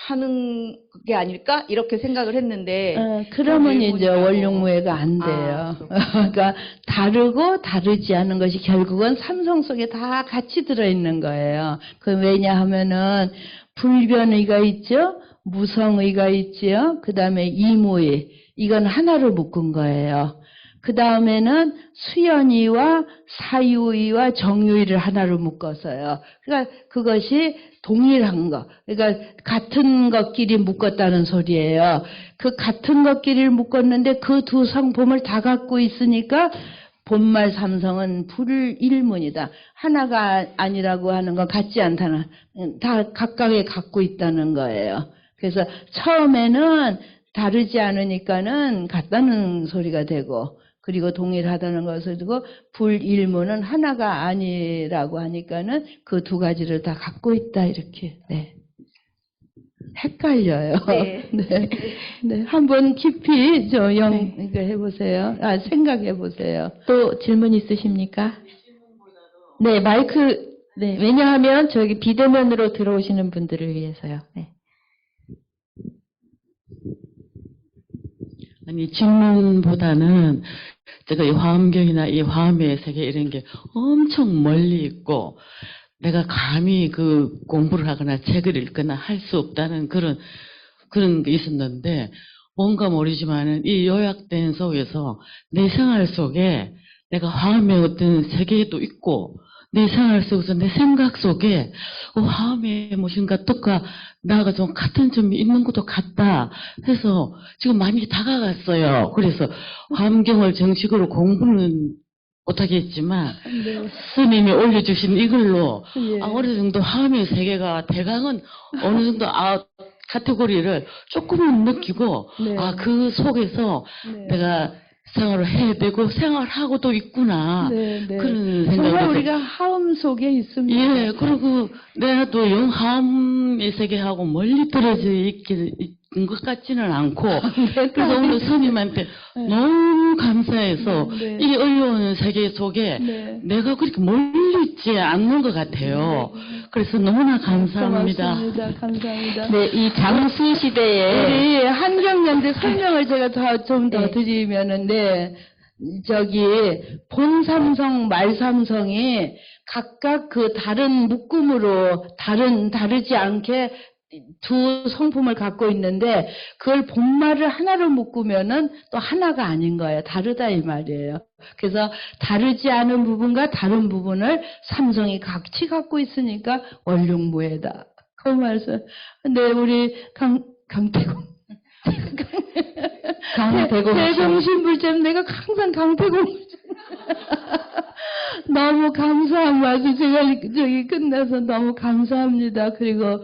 하는 게 아닐까? 이렇게 생각을 했는데. 그러면 이제 원룡무예가 안 돼요. 그러니까 다르고 다르지 않은 것이 결국은 삼성 속에 다 같이 들어있는 거예요. 그 왜냐하면은 불변의가 있죠? 무성의가 있지요. 그 다음에 이무의 이건 하나로 묶은 거예요. 그 다음에는 수연의와 사유의와 정유의를 하나로 묶어서요. 그러니까 그것이 동일한 거. 그러니까 같은 것끼리 묶었다는 소리예요. 그 같은 것끼리 묶었는데 그 두 성품을 다 갖고 있으니까 본말 삼성은 불일문이다. 하나가 아니라고 하는 건 같지 않다는 다 각각에 갖고 있다는 거예요. 그래서 처음에는 다르지 않으니까는 같다는 소리가 되고 그리고 동일하다는 것을 두고 불일문은 하나가 아니라고 하니까는 그 두 가지를 다 갖고 있다 이렇게. 네. 헷갈려요. 네. 네. 네. 한번 깊이 해보세요. 생각해 보세요. 또 질문 있으십니까? 네, 마이크, 네, 왜냐하면 저기 비대면으로 들어오시는 분들을 위해서요. 네. 아니, 질문보다는 제가 이 화엄경이나 이 화엄의 세계 이런 게 엄청 멀리 있고 내가 감히 그 공부를 하거나 책을 읽거나 할 수 없다는 그런 게 있었는데 뭔가 모르지만은 이 요약된 속에서 내 생활 속에 내가 화엄의 어떤 세계도 있고 내 생활 속에서 내 생각 속에 화엄의 무엇인가 뜻과 나가 좀 같은 점이 있는 것도 같다 해서 지금 많이 다가갔어요. 그래서 화엄경을 정식으로 공부는 못하겠지만 네. 스님이 올려주신 이걸로 예. 어느 정도 화엄의 세계가 대강은 어느 정도 카테고리를 조금은 느끼고 네. 그 속에서 네. 내가 생활을 해야 되고 생활하고도 있구나 네, 네. 그런 정말 생각이 우리가 하음 속에 있습니다. 예, 그리고 내가 또 영화음의 세계하고 멀리 떨어져 있는 것 같지는 않고 그래서 오늘 스님한테 네. 너무 감사해서 네. 이 어려운 세계 속에 네. 내가 그렇게 멀리 있지 않는 것 같아요. 그래서 너무나 감사합니다. 고맙습니다. 감사합니다. 네, 이 장수 시대에 우리 한경연대 설명을 제가 좀 더 네. 드리면은, 네, 저기, 본삼성, 말삼성이 각각 그 다른 묶음으로 다르지 않게 두 성품을 갖고 있는데, 그걸 본말을 하나로 묶으면은 또 하나가 아닌 거예요. 다르다 이 말이에요. 그래서 다르지 않은 부분과 다른 부분을 삼성이 같이 갖고 있으니까 원룡무예다. 그 말씀. 근데 우리 강태공. 대공신불점 내가 항상 강태공 너무 감사한 말씀 제가 저기 끝나서 너무 감사합니다. 그리고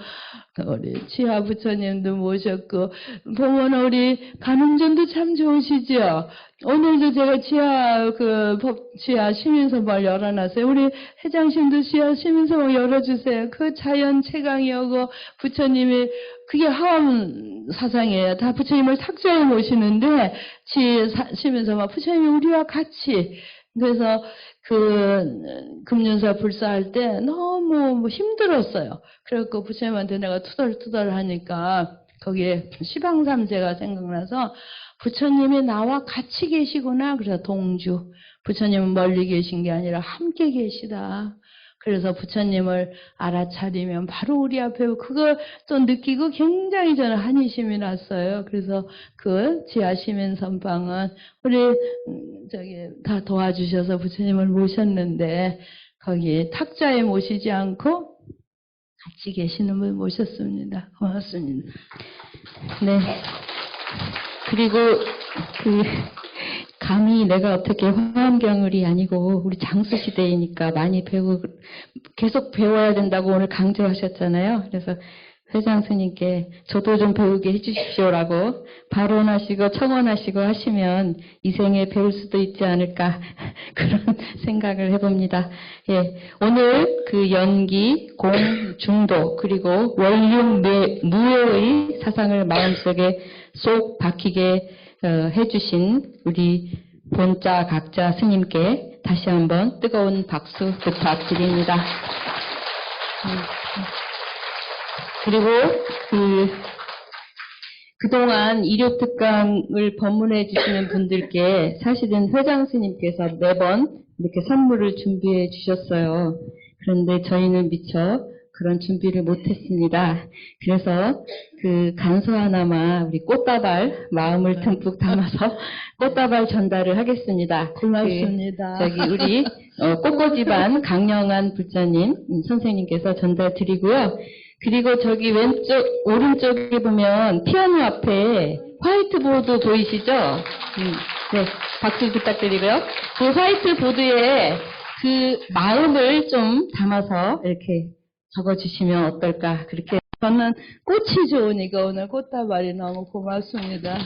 우리 치아 부처님도 모셨고 보면 우리 간음전도 참 좋으시죠. 오늘도 제가 치아 시민서발 열어놨어요. 우리 회장님도 치아 시민서발 열어주세요. 그 자연 채광이오고 부처님이 그게 하엄 사상이에요. 다 부처님을 탁자에 모시는데 시민서발 부처님이 우리와 같이 그래서 금륜사 불사할 때 너무 힘들었어요. 그래갖고 부처님한테 내가 투덜투덜 하니까 거기에 시방삼재가 생각나서 부처님이 나와 같이 계시구나. 그래서 동주. 부처님은 멀리 계신 게 아니라 함께 계시다. 그래서 부처님을 알아차리면 바로 우리 앞에 그걸 또 느끼고 굉장히 저는 한이심이 났어요. 그래서 그 지하시민 선방은 우리 다 도와주셔서 부처님을 모셨는데 거기 탁자에 모시지 않고 같이 계시는 분 모셨습니다. 고맙습니다. 네. 그리고 감히 내가 어떻게 화엄경을이 아니고 우리 장수 시대이니까 많이 계속 배워야 된다고 오늘 강조하셨잖아요. 그래서 회장 스님께 저도 좀 배우게 해주십시오라고 발언하시고 청원하시고 하시면 이 생에 배울 수도 있지 않을까 그런 생각을 해봅니다. 예, 오늘 그 연기, 공, 중도 그리고 원륜, 무효의 사상을 마음속에 쏙 박히게 해주신 우리 본자 각자 스님께 다시 한번 뜨거운 박수 부탁드립니다. 그리고 그동안 일요특강을 법문해 주시는 분들께 사실은 회장 스님께서 매번 이렇게 선물을 준비해 주셨어요. 그런데 저희는 미처 그런 준비를 못했습니다. 그래서 그 간서 하나만 우리 꽃다발 마음을 듬뿍 담아서 꽃다발 전달을 하겠습니다. 고맙습니다. 저기 우리 꽃꽂이반 강영한 불자님 선생님께서 전달 드리고요. 그리고 저기 오른쪽에 보면 피아노 앞에 화이트보드 보이시죠? 네, 박수 부탁드리고요. 그 화이트보드에 그 마음을 좀 담아서 이렇게 적어주시면 어떨까 그렇게 저는 꽃이 좋으니까 오늘 꽃다발이 너무 고맙습니다.